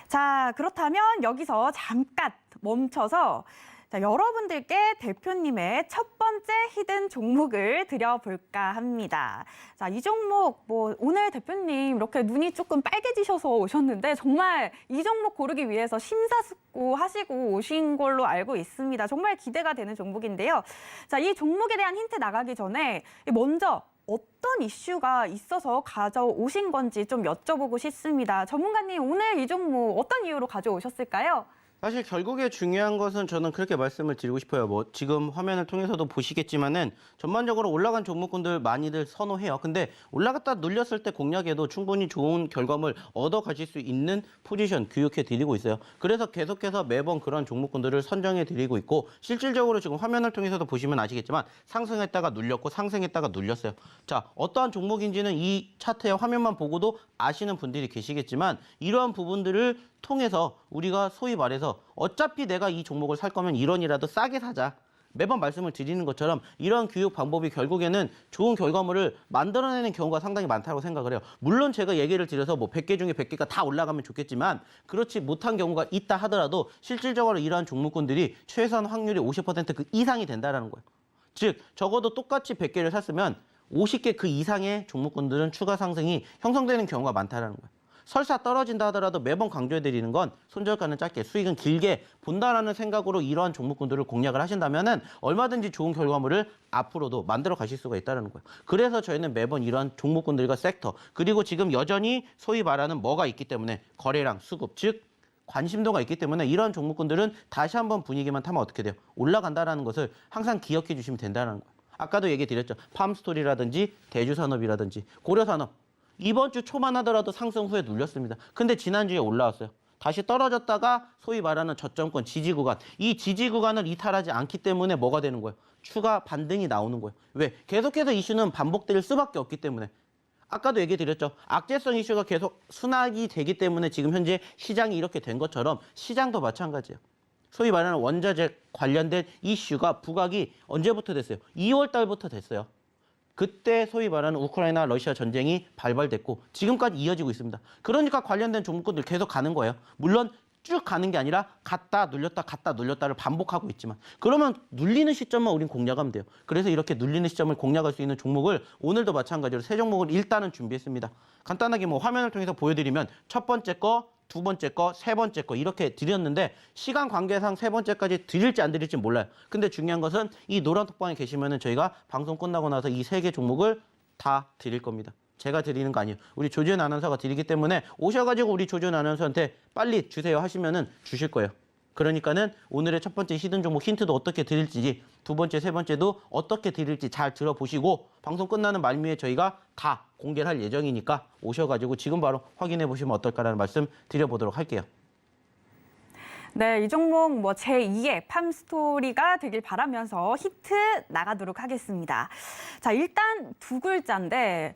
자, 그렇다면 여기서 잠깐 멈춰서 자, 여러분들께 대표님의 첫 번째 히든 종목을 드려볼까 합니다. 자, 이 종목 오늘 대표님 이렇게 눈이 조금 빨개지셔서 오셨는데 정말 이 종목 고르기 위해서 심사숙고하시고 오신 걸로 알고 있습니다. 정말 기대가 되는 종목인데요. 자, 이 종목에 대한 힌트 나가기 전에 먼저 어떤 이슈가 있어서 가져오신 건지 좀 여쭤보고 싶습니다. 전문가님, 오늘 이 종목 어떤 이유로 가져오셨을까요? 사실 결국에 중요한 것은 저는 그렇게 말씀을 드리고 싶어요. 지금 화면을 통해서도 보시겠지만은 전반적으로 올라간 종목군들 많이들 선호해요. 근데 올라갔다 눌렸을 때 공략에도 충분히 좋은 결과물 얻어 가실 수 있는 포지션 교육해 드리고 있어요. 그래서 계속해서 매번 그런 종목군들을 선정해 드리고 있고 실질적으로 지금 화면을 통해서도 보시면 아시겠지만 상승했다가 눌렸고 상승했다가 눌렸어요. 자, 어떠한 종목인지는 이 차트의 화면만 보고도 아시는 분들이 계시겠지만 이러한 부분들을 통해서 우리가 소위 말해서 어차피 내가 이 종목을 살 거면 1원이라도 싸게 사자. 매번 말씀을 드리는 것처럼 이런 교육 방법이 결국에는 좋은 결과물을 만들어내는 경우가 상당히 많다고 생각을 해요. 물론 제가 얘기를 드려서 100개 중에 100개가 다 올라가면 좋겠지만 그렇지 못한 경우가 있다 하더라도 실질적으로 이러한 종목군들이 최소한 확률이 50%그 이상이 된다는 거예요. 즉 적어도 똑같이 100개를 샀으면 50개 그 이상의 종목군들은 추가 상승이 형성되는 경우가 많다는 거예요. 설사 떨어진다 하더라도 매번 강조해드리는 건 손절가는 짧게 수익은 길게 본다라는 생각으로 이러한 종목군들을 공략을 하신다면 얼마든지 좋은 결과물을 앞으로도 만들어 가실 수가 있다는 거예요. 그래서 저희는 매번 이러한 종목군들과 섹터 그리고 지금 여전히 소위 말하는 뭐가 있기 때문에 거래량, 수급, 즉 관심도가 있기 때문에 이러한 종목군들은 다시 한번 분위기만 타면 어떻게 돼요? 올라간다는 것을 항상 기억해 주시면 된다는 거예요. 아까도 얘기 드렸죠. 팜스토리라든지 대주산업이라든지 고려산업. 이번 주 초만 하더라도 상승 후에 눌렸습니다. 근데 지난주에 올라왔어요. 다시 떨어졌다가 소위 말하는 저점권 지지 구간. 이 지지 구간을 이탈하지 않기 때문에 뭐가 되는 거예요? 추가 반등이 나오는 거예요. 왜? 계속해서 이슈는 반복될 수밖에 없기 때문에. 아까도 얘기 드렸죠. 악재성 이슈가 계속 순환이 되기 때문에 지금 현재 시장이 이렇게 된 것처럼 시장도 마찬가지예요. 소위 말하는 원자재 관련된 이슈가 부각이 언제부터 됐어요? 2월 달부터 됐어요. 그때 소위 말하는 우크라이나 러시아 전쟁이 발발됐고 지금까지 이어지고 있습니다. 그러니까 관련된 종목들 계속 가는 거예요. 물론 쭉 가는 게 아니라 갔다 눌렸다를 반복하고 있지만 그러면 눌리는 시점만 우린 공략하면 돼요. 그래서 이렇게 눌리는 시점을 공략할 수 있는 종목을 오늘도 마찬가지로 세 종목을 일단은 준비했습니다. 간단하게 화면을 통해서 보여드리면 첫 번째 거, 두 번째 거, 세 번째 거 이렇게 드렸는데 시간 관계상 세 번째까지 드릴지 안 드릴지 몰라요. 근데 중요한 것은 이 노란톡방에 계시면은 저희가 방송 끝나고 나서 이 세 개 종목을 다 드릴 겁니다. 제가 드리는 거 아니에요. 우리 조지은 아나운서가 드리기 때문에 오셔가지고 우리 조지은 아나운서한테 빨리 주세요 하시면은 주실 거예요. 그러니까는 오늘의 첫 번째 히든 종목 힌트도 어떻게 드릴지 두 번째, 세 번째도 어떻게 드릴지 잘 들어보시고 방송 끝나는 말미에 저희가 다 공개를 할 예정이니까 오셔가지고 지금 바로 확인해 보시면 어떨까라는 말씀 드려보도록 할게요. 네, 이 종목 뭐 제2의 팜스토리가 되길 바라면서 히트 나가도록 하겠습니다. 자, 일단 두 글자인데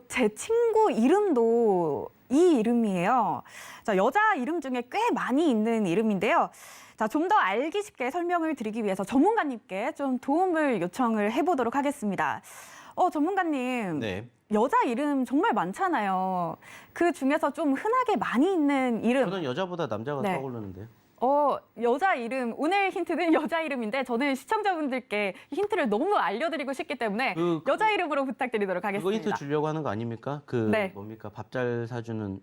제 친구 이름도 이 이름이에요. 자, 여자 이름 중에 꽤 많이 있는 이름인데요. 자, 좀 더 알기 쉽게 설명을 드리기 위해서 전문가님께 좀 도움을 요청을 해보도록 하겠습니다. 전문가님. 네. 여자 이름 정말 많잖아요. 그 중에서 좀 흔하게 많이 있는 이름. 저는 여자보다 남자가 네. 떠오르는데요. 여자 이름, 오늘 힌트는 여자 이름인데 저는 시청자분들께 힌트를 너무 알려드리고 싶기 때문에 여자 이름으로 부탁드리도록 그거 하겠습니다. 힌트 주려고 하는 거 아닙니까? 네. 뭡니까? 밥 잘 사주는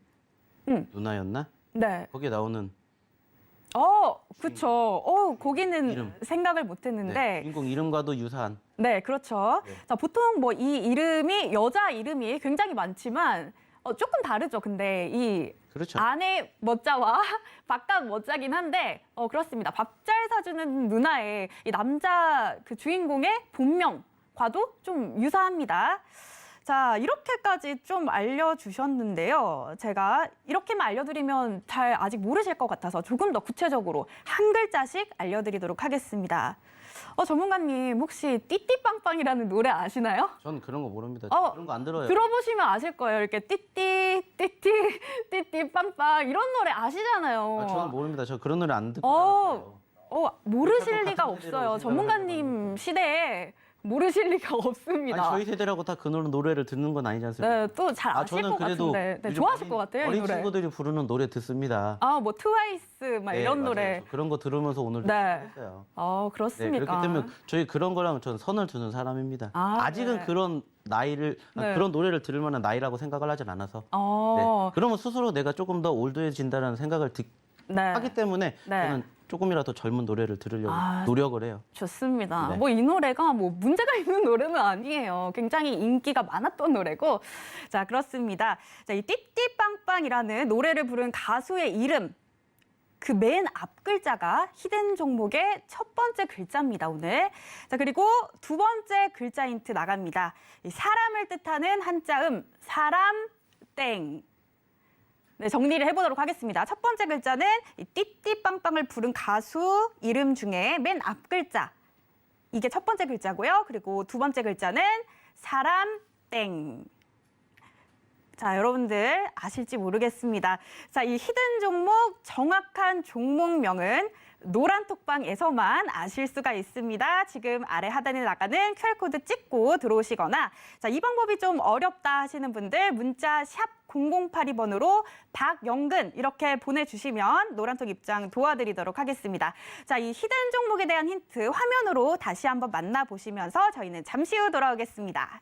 누나였나? 네. 거기에 나오는 그쵸. 거기는 이름. 생각을 못 했는데. 네, 주인공 이름과도 유사한. 네, 그렇죠. 네. 자, 보통 뭐 이 이름이 여자 이름이 굉장히 많지만 조금 다르죠. 근데 이 그렇죠. 안에 멋자와 바깥 멋자긴 한데 그렇습니다. 밥 잘 사주는 누나의 이 남자 그 주인공의 본명과도 좀 유사합니다. 자, 이렇게까지 좀 알려주셨는데요. 제가 이렇게만 알려드리면 잘 아직 모르실 것 같아서 조금 더 구체적으로 한 글자씩 알려드리도록 하겠습니다. 전문가님 혹시 띠띠빵빵이라는 노래 아시나요? 전 그런 거 모릅니다. 그런 거 안 들어요. 들어보시면 아실 거예요. 이렇게 띠띠 띠띠 띠띠 빵빵 이런 노래 아시잖아요. 저는 모릅니다. 저 그런 노래 안 듣고 살았어요. 모르실 같은 리가 세대로 없어요. 생각을 전문가님 시대에 모르실 리가 없습니다. 저희 세대라고 다 그 노래를 듣는 건 아니지 않습니까? 네, 또 잘 아실 저는 것 그래도 같은데. 네, 요즘 좋아하실 것 같아요, 이 어린 노래. 친구들이 부르는 노래 듣습니다. 뭐 트와이스 막 네, 이런 맞아요. 노래. 그런 거 들으면서 오늘 네. 했어요. 네, 그렇습니까? 그렇기 때문에 저희 그런 거랑 전 선을 두는 사람입니다. 아직은 네. 그런 나이를 네. 그런 노래를 들을 만한 나이라고 생각을 하진 않아서. 네. 그러면 스스로 내가 조금 더 올드해진다는 생각을 네. 하기 때문에 네. 저는 조금이라도 젊은 노래를 들으려고 노력을 해요. 좋습니다. 네. 뭐 이 노래가 뭐 문제가 있는 노래는 아니에요. 굉장히 인기가 많았던 노래고. 자, 그렇습니다. 자, 이 띠띠빵빵이라는 노래를 부른 가수의 이름. 그 맨 앞 글자가 히든 종목의 첫 번째 글자입니다, 오늘. 자, 그리고 두 번째 글자 힌트 나갑니다. 이 사람을 뜻하는 한자음, 사람, 땡. 네, 정리를 해보도록 하겠습니다. 첫 번째 글자는 이 띠띠빵빵을 부른 가수 이름 중에 맨 앞 글자. 이게 첫 번째 글자고요. 그리고 두 번째 글자는 사람, 땡. 자, 여러분들 아실지 모르겠습니다. 자, 이 히든 종목 정확한 종목명은 노란톡방에서만 아실 수가 있습니다. 지금 아래 하단에 나가는 QR코드 찍고 들어오시거나 자, 이 방법이 좀 어렵다 하시는 분들 문자 샵 0082번으로 박영근 이렇게 보내주시면 노란톡 입장 도와드리도록 하겠습니다. 자, 이 히든 종목에 대한 힌트 화면으로 다시 한번 만나보시면서 저희는 잠시 후 돌아오겠습니다.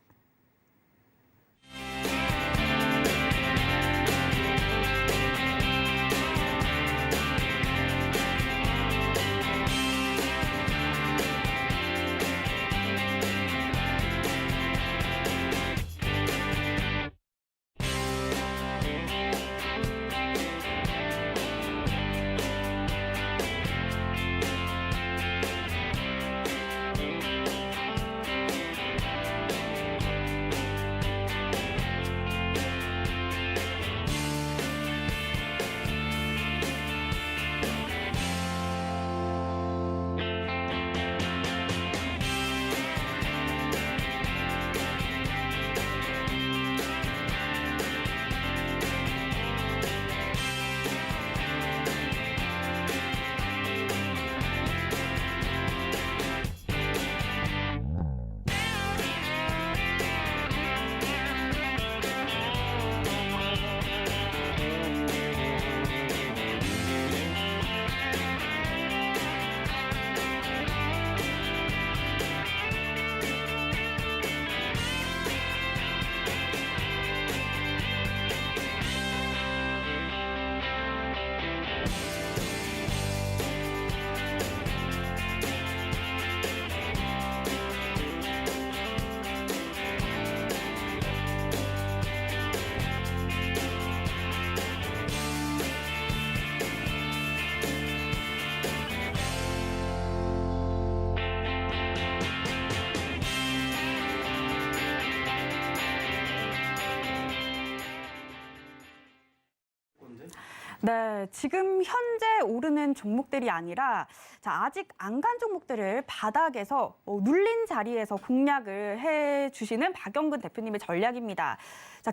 네, 지금 현재 오르는 종목들이 아니라 아직 안 간 종목들을 바닥에서 눌린 자리에서 공략을 해주시는 박영근 대표님의 전략입니다.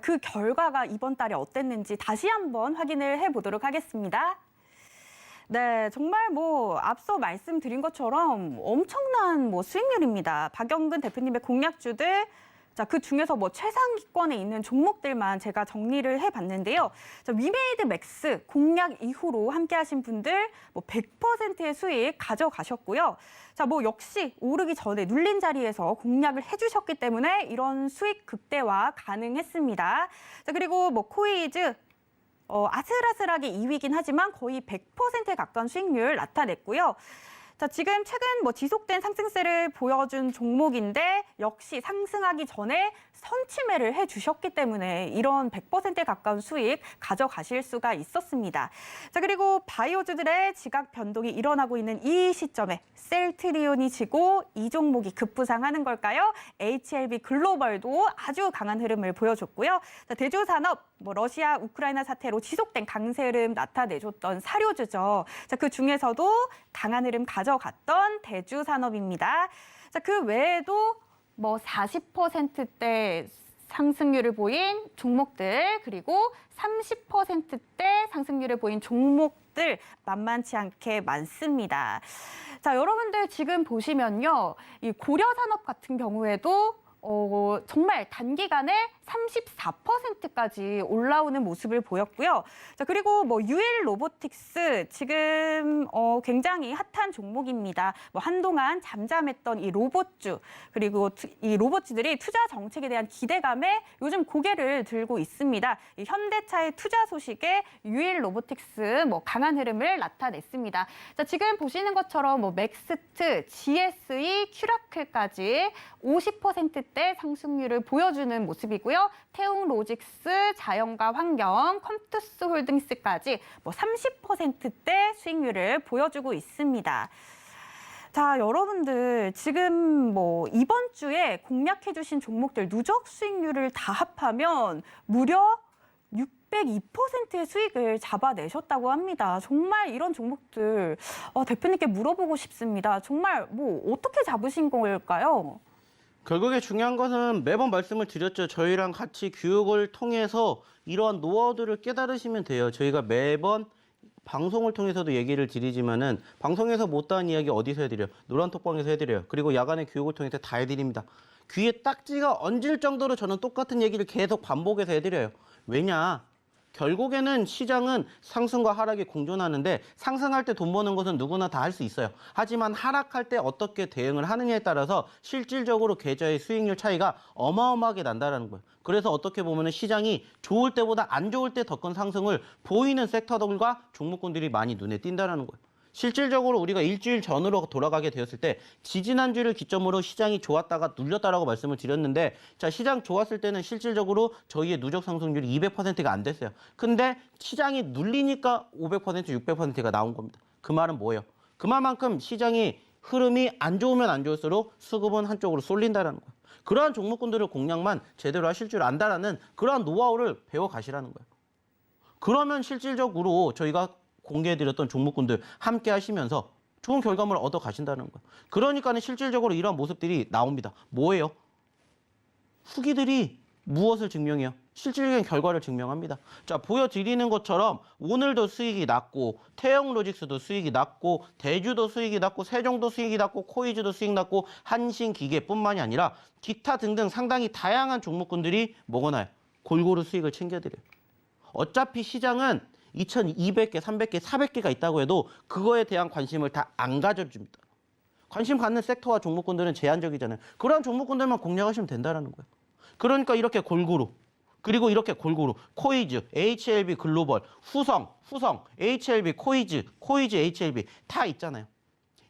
그 결과가 이번 달에 어땠는지 다시 한번 확인을 해보도록 하겠습니다. 네, 정말 앞서 말씀드린 것처럼 엄청난 수익률입니다. 박영근 대표님의 공략주들, 그 중에서 최상위권에 있는 종목들만 제가 정리를 해봤는데요. 위메이드 맥스 공략 이후로 함께하신 분들 100%의 수익 가져가셨고요. 역시 오르기 전에 눌린 자리에서 공략을 해주셨기 때문에 이런 수익 극대화 가능했습니다. 그리고 코이즈 아슬아슬하게 2위긴 하지만 거의 100%에 가까운 수익률 나타냈고요. 지금 최근 지속된 상승세를 보여준 종목인데 역시 상승하기 전에 선취매를 해주셨기 때문에 이런 100%에 가까운 수익 가져가실 수가 있었습니다. 그리고 바이오주들의 지각 변동이 일어나고 있는 이 시점에 셀트리온이 지고 이 종목이 급부상하는 걸까요? HLB 글로벌도 아주 강한 흐름을 보여줬고요. 대주산업, 러시아, 우크라이나 사태로 지속된 강세 흐름 나타내줬던 사료주죠. 그 중에서도 강한 흐름 가져갔던 대주산업입니다. 그 외에도 40%대 상승률을 보인 종목들, 그리고 30%대 상승률을 보인 종목들 만만치 않게 많습니다. 여러분들 지금 보시면요. 이 고려산업 같은 경우에도 정말 단기간에 34%까지 올라오는 모습을 보였고요. 그리고 유일 로보틱스 지금 굉장히 핫한 종목입니다. 한동안 잠잠했던 이 로봇주, 그리고 이 로봇주들이 투자 정책에 대한 기대감에 요즘 고개를 들고 있습니다. 이 현대차의 투자 소식에 유일 로보틱스 강한 흐름을 나타냈습니다. 지금 보시는 것처럼 맥스트, GSE, 큐라클까지 50%대 상승률을 보여주는 모습이고요. 태웅 로직스, 자연과 환경, 컴투스 홀딩스까지 30%대 수익률을 보여주고 있습니다. 여러분들 지금 이번 주에 공략해주신 종목들 누적 수익률을 다 합하면 무려 602%의 수익을 잡아내셨다고 합니다. 정말 이런 종목들 대표님께 물어보고 싶습니다. 정말 어떻게 잡으신 걸까요? 결국에 중요한 것은 매번 말씀을 드렸죠. 저희랑 같이 교육을 통해서 이러한 노하우들을 깨달으시면 돼요. 저희가 매번 방송을 통해서도 얘기를 드리지만은 방송에서 못다한 이야기 어디서 해드려요? 노란톡방에서 해드려요. 그리고 야간에 교육을 통해서 다 해드립니다. 귀에 딱지가 얹을 정도로 저는 똑같은 얘기를 계속 반복해서 해드려요. 왜냐? 결국에는 시장은 상승과 하락이 공존하는데 상승할 때 돈 버는 것은 누구나 다 할 수 있어요. 하지만 하락할 때 어떻게 대응을 하느냐에 따라서 실질적으로 계좌의 수익률 차이가 어마어마하게 난다는 거예요. 그래서 어떻게 보면 시장이 좋을 때보다 안 좋을 때 더 큰 상승을 보이는 섹터들과 종목군들이 많이 눈에 띈다는 거예요. 실질적으로 우리가 일주일 전으로 돌아가게 되었을 때 지지난주를 기점으로 시장이 좋았다가 눌렸다라고 말씀을 드렸는데 시장 좋았을 때는 실질적으로 저희의 누적 상승률이 200%가 안 됐어요. 근데 시장이 눌리니까 500%, 600%가 나온 겁니다. 그 말은 뭐예요? 그 말만큼 시장이 흐름이 안 좋으면 안 좋을수록 수급은 한쪽으로 쏠린다는 거예요. 그러한 종목군들을 공략만 제대로 하실 줄 안다라는 그러한 노하우를 배워 가시라는 거예요. 그러면 실질적으로 저희가 공개해드렸던 종목군들 함께 하시면서 좋은 결과물을 얻어 가신다는 거예요. 그러니까는 실질적으로 이런 모습들이 나옵니다. 뭐예요? 후기들이 무엇을 증명해요? 실질적인 결과를 증명합니다. 보여드리는 것처럼 오늘도 수익이 났고 태영 로직스도 수익이 났고 대주도 수익이 났고 세종도 수익이 났고 코이즈도 수익 났고 한신기계뿐만이 아니라 기타 등등 상당히 다양한 종목군들이 먹어놔요. 골고루 수익을 챙겨드려요. 어차피 시장은 2,200개, 300개, 400개가 있다고 해도 그거에 대한 관심을 다 안 가져줍니다. 관심 갖는 섹터와 종목군들은 제한적이잖아요. 그러한 종목군들만 공략하시면 된다는 거예요. 그러니까 이렇게 골고루, 그리고 이렇게 골고루 코이즈, HLB 글로벌, 후성, HLB 코이즈, HLB 다 있잖아요.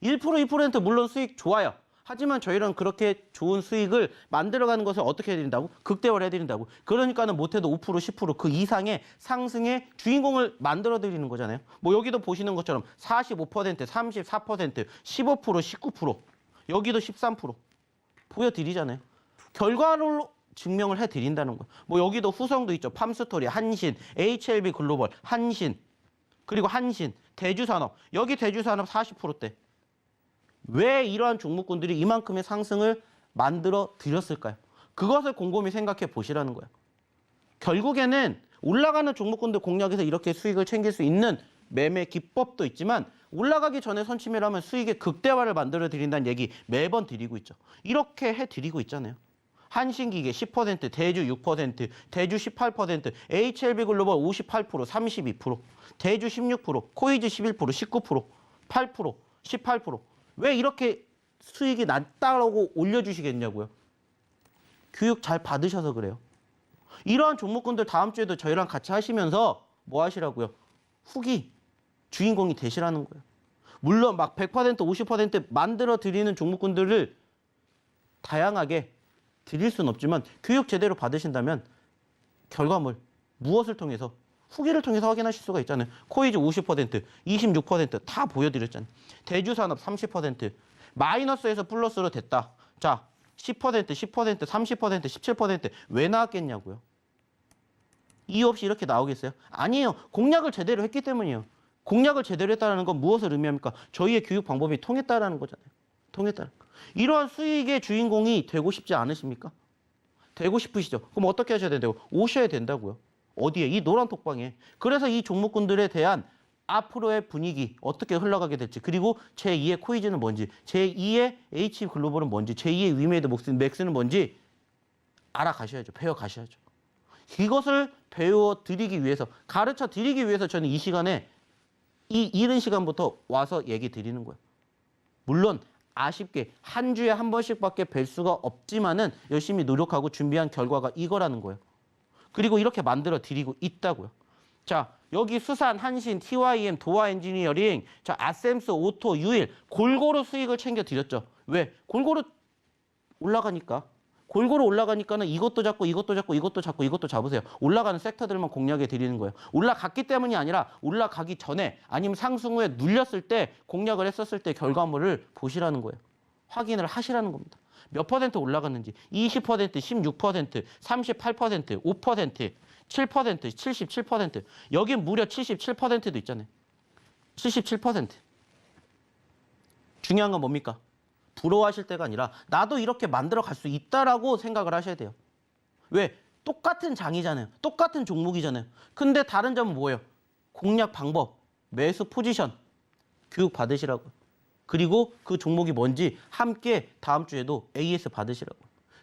1%, 2% 물론 수익 좋아요. 하지만 저희는 그렇게 좋은 수익을 만들어가는 것을 어떻게 해드린다고? 극대화를 해드린다고. 그러니까는 못해도 5%, 10% 그 이상의 상승의 주인공을 만들어드리는 거잖아요. 여기도 보시는 것처럼 45%, 34%, 15%, 19%, 여기도 13% 보여드리잖아요. 결과로 증명을 해드린다는 거예요. 여기도 후성도 있죠. 팜스토리, 한신, HLB 글로벌, 한신. 그리고 한신, 대주산업. 여기 대주산업 40%대. 왜 이러한 종목군들이 이만큼의 상승을 만들어 드렸을까요? 그것을 곰곰이 생각해 보시라는 거예요. 결국에는 올라가는 종목군들 공략에서 이렇게 수익을 챙길 수 있는 매매 기법도 있지만 올라가기 전에 선취매를 하면 수익의 극대화를 만들어 드린다는 얘기 매번 드리고 있죠. 이렇게 해드리고 있잖아요. 한신기계 10%, 대주 6%, 대주 18%, HLB글로벌 58%, 32%, 대주 16%, 코이즈 11%, 19%, 8%, 18%. 왜 이렇게 수익이 낮다고 올려주시겠냐고요. 교육 잘 받으셔서 그래요. 이러한 종목군들 다음 주에도 저희랑 같이 하시면서 뭐 하시라고요? 후기 주인공이 되시라는 거예요. 물론 막 100%, 50% 만들어 드리는 종목군들을 다양하게 드릴 수는 없지만 교육 제대로 받으신다면 결과물 무엇을 통해서 후기를 통해서 확인하실 수가 있잖아요. 코이즈 50%, 26%다 보여드렸잖아요. 대주산업 30%, 마이너스에서 플러스로 됐다. 자, 10%, 10%, 30%, 17% 왜 나왔겠냐고요. 이유 없이 이렇게 나오겠어요? 아니에요. 공략을 제대로 했기 때문이에요. 공략을 제대로 했다는 건 무엇을 의미합니까? 저희의 교육 방법이 통했다라는 거잖아요. 통했다는 거. 이러한 수익의 주인공이 되고 싶지 않으십니까? 되고 싶으시죠? 그럼 어떻게 하셔야 된다고? 오셔야 된다고요. 어디에? 이 노란 톡방에. 그래서 이 종목군들에 대한 앞으로의 분위기 어떻게 흘러가게 될지, 그리고 제2의 코이즈는 뭔지, 제2의 H글로벌은 뭔지, 제2의 위메이드 맥스는 뭔지 알아가셔야죠. 배워가셔야죠. 이것을 배워드리기 위해서, 가르쳐 드리기 위해서 저는 이 시간에 이 이른 시간부터 와서 얘기 드리는 거예요. 물론 아쉽게 한 주에 한 번씩밖에 뵐 수가 없지만은 열심히 노력하고 준비한 결과가 이거라는 거예요. 그리고 이렇게 만들어 드리고 있다고요. 자, 여기 수산, 한신, TYM, 도화 엔지니어링, 자, 아셈스, 오토, 유일 골고루 수익을 챙겨 드렸죠. 왜? 골고루 올라가니까. 골고루 올라가니까는 이것도 잡고 이것도 잡고 이것도 잡고 이것도 잡으세요. 올라가는 섹터들만 공략해 드리는 거예요. 올라갔기 때문이 아니라 올라가기 전에 아니면 상승 후에 눌렸을 때 공략을 했었을 때 결과물을 보시라는 거예요. 확인을 하시라는 겁니다. 몇 퍼센트 올라갔는지 20%, 16%, 38%, 5%, 7%, 77%. 여긴 무려 77%도 있잖아요. 77%. 중요한 건 뭡니까? 부러워하실 때가 아니라 나도 이렇게 만들어 갈 수 있다라고 생각을 하셔야 돼요. 왜? 똑같은 장이잖아요. 똑같은 종목이잖아요. 근데 다른 점은 뭐예요? 공략 방법, 매수 포지션, 교육 받으시라고. 그리고 그 종목이 뭔지 함께 다음 주에도 AS 받으시라고.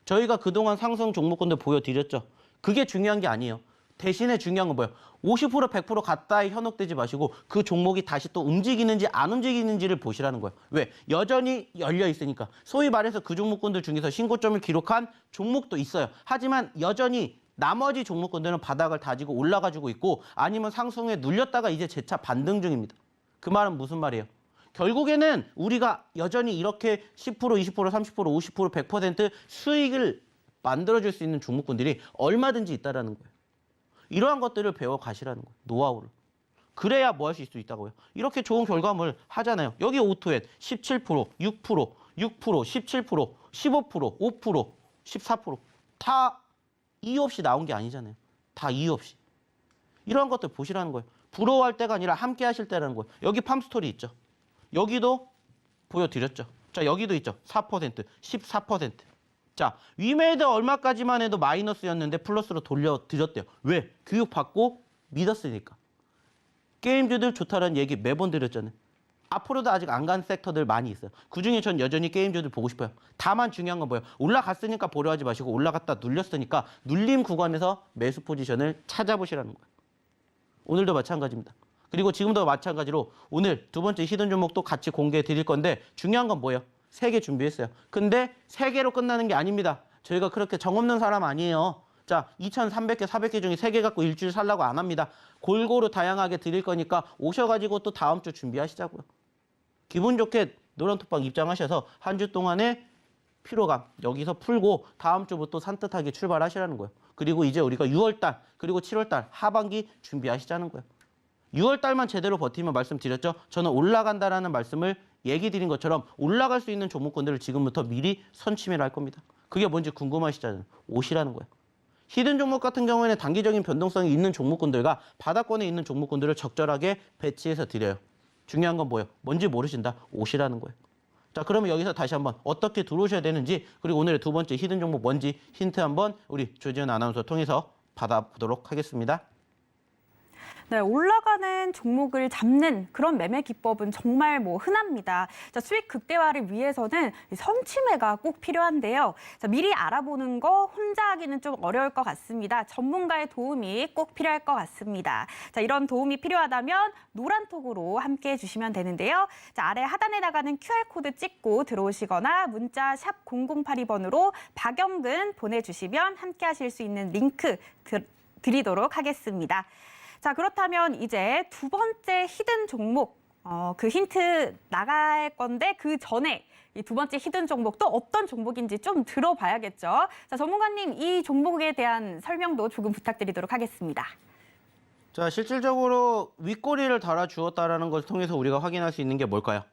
저희가 그동안 상승 종목군들 보여드렸죠. 그게 중요한 게 아니에요. 대신에 중요한 건 뭐예요? 50%, 100% 가까이 현혹되지 마시고 그 종목이 다시 또 움직이는지 안 움직이는지를 보시라는 거예요. 왜? 여전히 열려 있으니까. 소위 말해서 그 종목군들 중에서 신고점을 기록한 종목도 있어요. 하지만 여전히 나머지 종목군들은 바닥을 다지고 올라가지고 있고 아니면 상승에 눌렸다가 이제 재차 반등 중입니다. 그 말은 무슨 말이에요? 결국에는 우리가 여전히 이렇게 10%, 20%, 30%, 50%, 100% 수익을 만들어줄 수 있는 종목군들이 얼마든지 있다라는 거예요. 이러한 것들을 배워 가시라는 거예요. 노하우를. 그래야 뭐 할 수 있다고요. 이렇게 좋은 결과물 하잖아요. 여기 오토엔 17%, 6%, 6%, 17%, 15%, 5%, 14%. 다 이유 없이 나온 게 아니잖아요. 다 이유 없이. 이러한 것들 보시라는 거예요. 부러워할 때가 아니라 함께 하실 때라는 거예요. 여기 팜스토리 있죠. 여기도 보여드렸죠. 자, 여기도 있죠. 4%, 14%. 자, 위메이드 얼마까지만 해도 마이너스였는데 플러스로 돌려드렸대요. 왜? 교육받고 믿었으니까. 게임주들 좋다라는 얘기 매번 드렸잖아요. 앞으로도 아직 안 간 섹터들 많이 있어요. 그중에 전 여전히 게임주들 보고 싶어요. 다만 중요한 건 뭐예요? 올라갔으니까 보려하지 마시고 올라갔다 눌렸으니까 눌림 구간에서 매수 포지션을 찾아보시라는 거예요. 오늘도 마찬가지입니다. 그리고 지금도 마찬가지로 오늘 두 번째 히든 종목도 같이 공개해 드릴 건데 중요한 건 뭐예요? 3개 준비했어요. 근데 3개로 끝나는 게 아닙니다. 저희가 그렇게 정없는 사람 아니에요. 자, 2,300개, 400개 중에 3개 갖고 일주일 살라고 안 합니다. 골고루 다양하게 드릴 거니까 오셔가지고 또 다음 주 준비하시자고요. 기분 좋게 노란톡방 입장하셔서 한 주 동안의 피로감 여기서 풀고 다음 주부터 산뜻하게 출발하시라는 거예요. 그리고 이제 우리가 6월달 그리고 7월달 하반기 준비하시자는 거예요. 6월달만 제대로 버티면 말씀드렸죠. 저는 올라간다라는 말씀을 얘기 드린 것처럼 올라갈 수 있는 종목군들을 지금부터 미리 선취매를 할 겁니다. 그게 뭔지 궁금하시잖아요. 오시라는 거예요. 히든 종목 같은 경우에는 단기적인 변동성이 있는 종목군들과 바닥권에 있는 종목군들을 적절하게 배치해서 드려요. 중요한 건 뭐예요? 뭔지 모르신다? 오시라는 거예요. 자, 그러면 여기서 다시 한번 어떻게 들어오셔야 되는지, 그리고 오늘의 두 번째 히든 종목 뭔지 힌트 한번 우리 조지현 아나운서 통해서 받아보도록 하겠습니다. 네, 올라가는 종목을 잡는 그런 매매 기법은 정말 흔합니다. 자, 수익 극대화를 위해서는 이 선취매가 꼭 필요한데요. 자, 미리 알아보는 거 혼자 하기는 좀 어려울 것 같습니다. 전문가의 도움이 꼭 필요할 것 같습니다. 자, 이런 도움이 필요하다면 노란톡으로 함께 해주시면 되는데요. 자, 아래 하단에 나가는 QR코드 찍고 들어오시거나 문자 샵 0082번으로 박영근 보내주시면 함께 하실 수 있는 링크 드리도록 하겠습니다. 자, 그렇다면 이제 두 번째 히든 종목, 그 힌트 나갈 건데 그 전에 이 두 번째 히든 종목도 어떤 종목인지 좀 들어봐야겠죠. 자, 전문가님, 이 종목에 대한 설명도 조금 부탁드리도록 하겠습니다. 자, 실질적으로 윗꼬리를 달아주었다라는 것을 통해서 우리가 확인할 수 있는 게 뭘까요?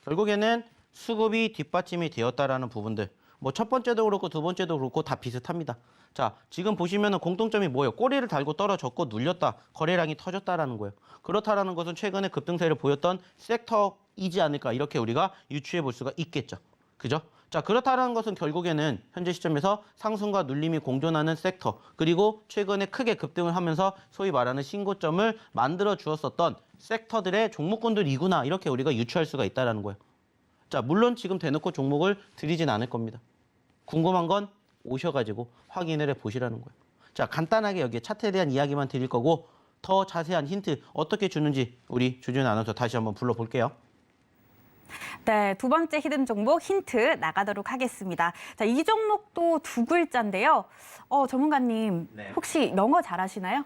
결국에는 수급이 뒷받침이 되었다라는 부분들. 뭐 첫 번째도 그렇고 두 번째도 그렇고 다 비슷합니다. 자, 지금 보시면은 공통점이 뭐예요? 꼬리를 달고 떨어졌고 눌렸다. 거래량이 터졌다라는 거예요. 그렇다라는 것은 최근에 급등세를 보였던 섹터이지 않을까, 이렇게 우리가 유추해 볼 수가 있겠죠. 그죠? 자, 그렇다라는 것은 결국에는 현재 시점에서 상승과 눌림이 공존하는 섹터, 그리고 최근에 크게 급등을 하면서 소위 말하는 신고점을 만들어 주었었던 섹터들의 종목군들이구나, 이렇게 우리가 유추할 수가 있다라는 거예요. 자, 물론 지금 대놓고 종목을 드리진 않을 겁니다. 궁금한 건 오셔가지고 확인을 해보시라는 거예요. 자, 간단하게 여기에 차트에 대한 이야기만 드릴 거고, 더 자세한 힌트 어떻게 주는지 우리 조지현 아나운서 다시 한번 불러볼게요. 네, 두 번째 히든 종목 힌트 나가도록 하겠습니다. 자, 이 종목도 두 글자인데요. 전문가님, 네. 혹시 영어 잘하시나요?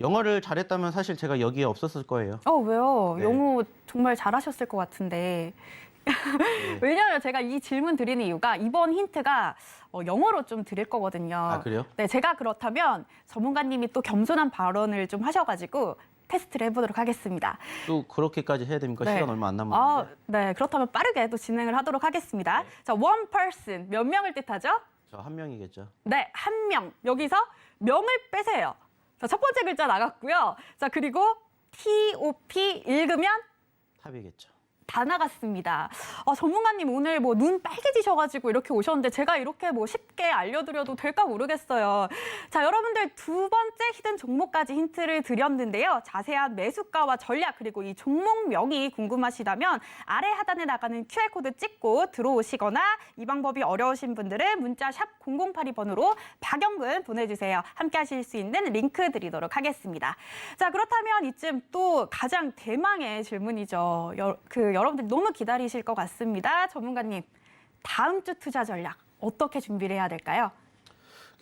영어를 잘했다면 사실 제가 여기에 없었을 거예요. 왜요? 네. 영어 정말 잘하셨을 것 같은데. 왜냐하면 제가 이 질문 드리는 이유가 이번 힌트가 영어로 좀 드릴 거거든요. 아, 그래요? 네, 제가 그렇다면 전문가님이 또 겸손한 발언을 좀 하셔가지고 테스트를 해보도록 하겠습니다. 또 그렇게까지 해야 됩니까? 네. 시간 얼마 안 남았는데. 네, 그렇다면 빠르게 또 진행을 하도록 하겠습니다. 네. 자, one person, 몇 명을 뜻하죠? 저 한 명이겠죠. 네, 한 명. 여기서 명을 빼세요. 자, 첫 번째 글자 나갔고요. 자, 그리고 TOP 읽으면 탑이겠죠. 다 나갔습니다. 전문가님 오늘 눈 빨개지셔가지고 이렇게 오셨는데 제가 이렇게 쉽게 알려드려도 될까 모르겠어요. 자, 여러분들 두 번째 히든 종목까지 힌트를 드렸는데요. 자세한 매수가와 전략 그리고 이 종목명이 궁금하시다면 아래 하단에 나가는 QR코드 찍고 들어오시거나 이 방법이 어려우신 분들은 문자 샵 0082번으로 박영근 보내주세요. 함께 하실 수 있는 링크 드리도록 하겠습니다. 자, 그렇다면 이쯤 또 가장 대망의 질문이죠. 여러분들 너무 기다리실 것 같습니다. 전문가님, 다음 주 투자 전략 어떻게 준비를 해야 될까요?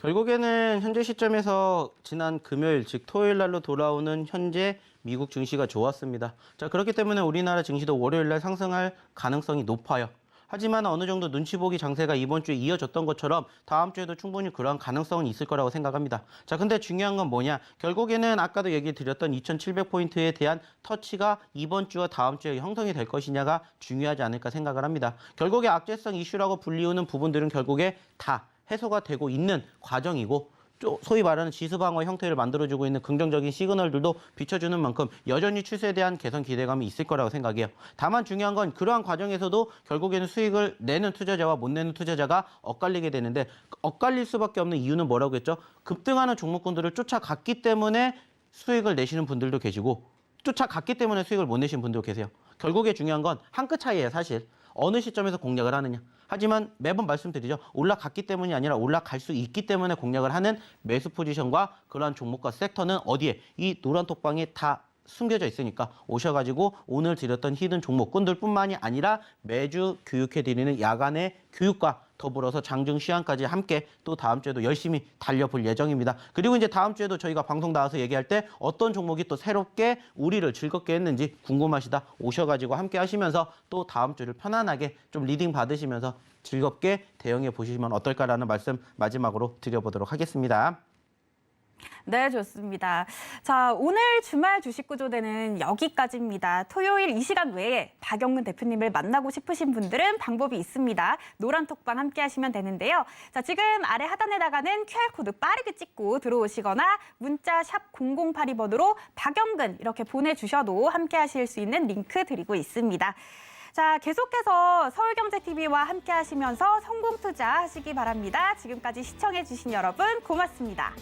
결국에는 현재 시점에서 지난 금요일, 즉 토요일 날로 돌아오는 현재 미국 증시가 좋았습니다. 자, 그렇기 때문에 우리나라 증시도 월요일 날 상승할 가능성이 높아요. 하지만 어느 정도 눈치 보기 장세가 이번 주에 이어졌던 것처럼 다음 주에도 충분히 그러한 가능성은 있을 거라고 생각합니다. 자, 근데 중요한 건 뭐냐? 결국에는 아까도 얘기 드렸던 2,700포인트에 대한 터치가 이번 주와 다음 주에 형성이 될 것이냐가 중요하지 않을까 생각을 합니다. 결국에 악재성 이슈라고 불리우는 부분들은 결국에 다 해소가 되고 있는 과정이고, 소위 말하는 지수 방어 형태를 만들어주고 있는 긍정적인 시그널들도 비춰주는 만큼 여전히 추세에 대한 개선 기대감이 있을 거라고 생각해요. 다만 중요한 건 그러한 과정에서도 결국에는 수익을 내는 투자자와 못 내는 투자자가 엇갈리게 되는데, 엇갈릴 수밖에 없는 이유는 뭐라고 했죠? 급등하는 종목군들을 쫓아갔기 때문에 수익을 내시는 분들도 계시고, 쫓아갔기 때문에 수익을 못 내신 분들도 계세요. 결국에 중요한 건 한 끗 차이예요, 사실. 어느 시점에서 공략을 하느냐. 하지만 매번 말씀드리죠. 올라갔기 때문이 아니라 올라갈 수 있기 때문에 공략을 하는 매수 포지션과 그러한 종목과 섹터는 어디에? 이 노란 톡방에 다 숨겨져 있으니까 오셔가지고 오늘 드렸던 히든 종목군들뿐만이 아니라 매주 교육해드리는 야간의 교육과 더불어서 장중 시황까지 함께 또 다음 주에도 열심히 달려볼 예정입니다. 그리고 이제 다음 주에도 저희가 방송 나와서 얘기할 때 어떤 종목이 또 새롭게 우리를 즐겁게 했는지 궁금하시다 오셔가지고 함께 하시면서 또 다음 주를 편안하게 좀 리딩 받으시면서 즐겁게 대응해 보시면 어떨까라는 말씀 마지막으로 드려보도록 하겠습니다. 네, 좋습니다. 자, 오늘 주말 주식 구조대는 여기까지입니다. 토요일 이 시간 외에 박영근 대표님을 만나고 싶으신 분들은 방법이 있습니다. 노란톡방 함께 하시면 되는데요. 자, 지금 아래 하단에다가는 QR코드 빠르게 찍고 들어오시거나 문자 샵 0082번으로 박영근 이렇게 보내주셔도 함께 하실 수 있는 링크 드리고 있습니다. 자, 계속해서 서울경제TV와 함께 하시면서 성공 투자하시기 바랍니다. 지금까지 시청해주신 여러분 고맙습니다.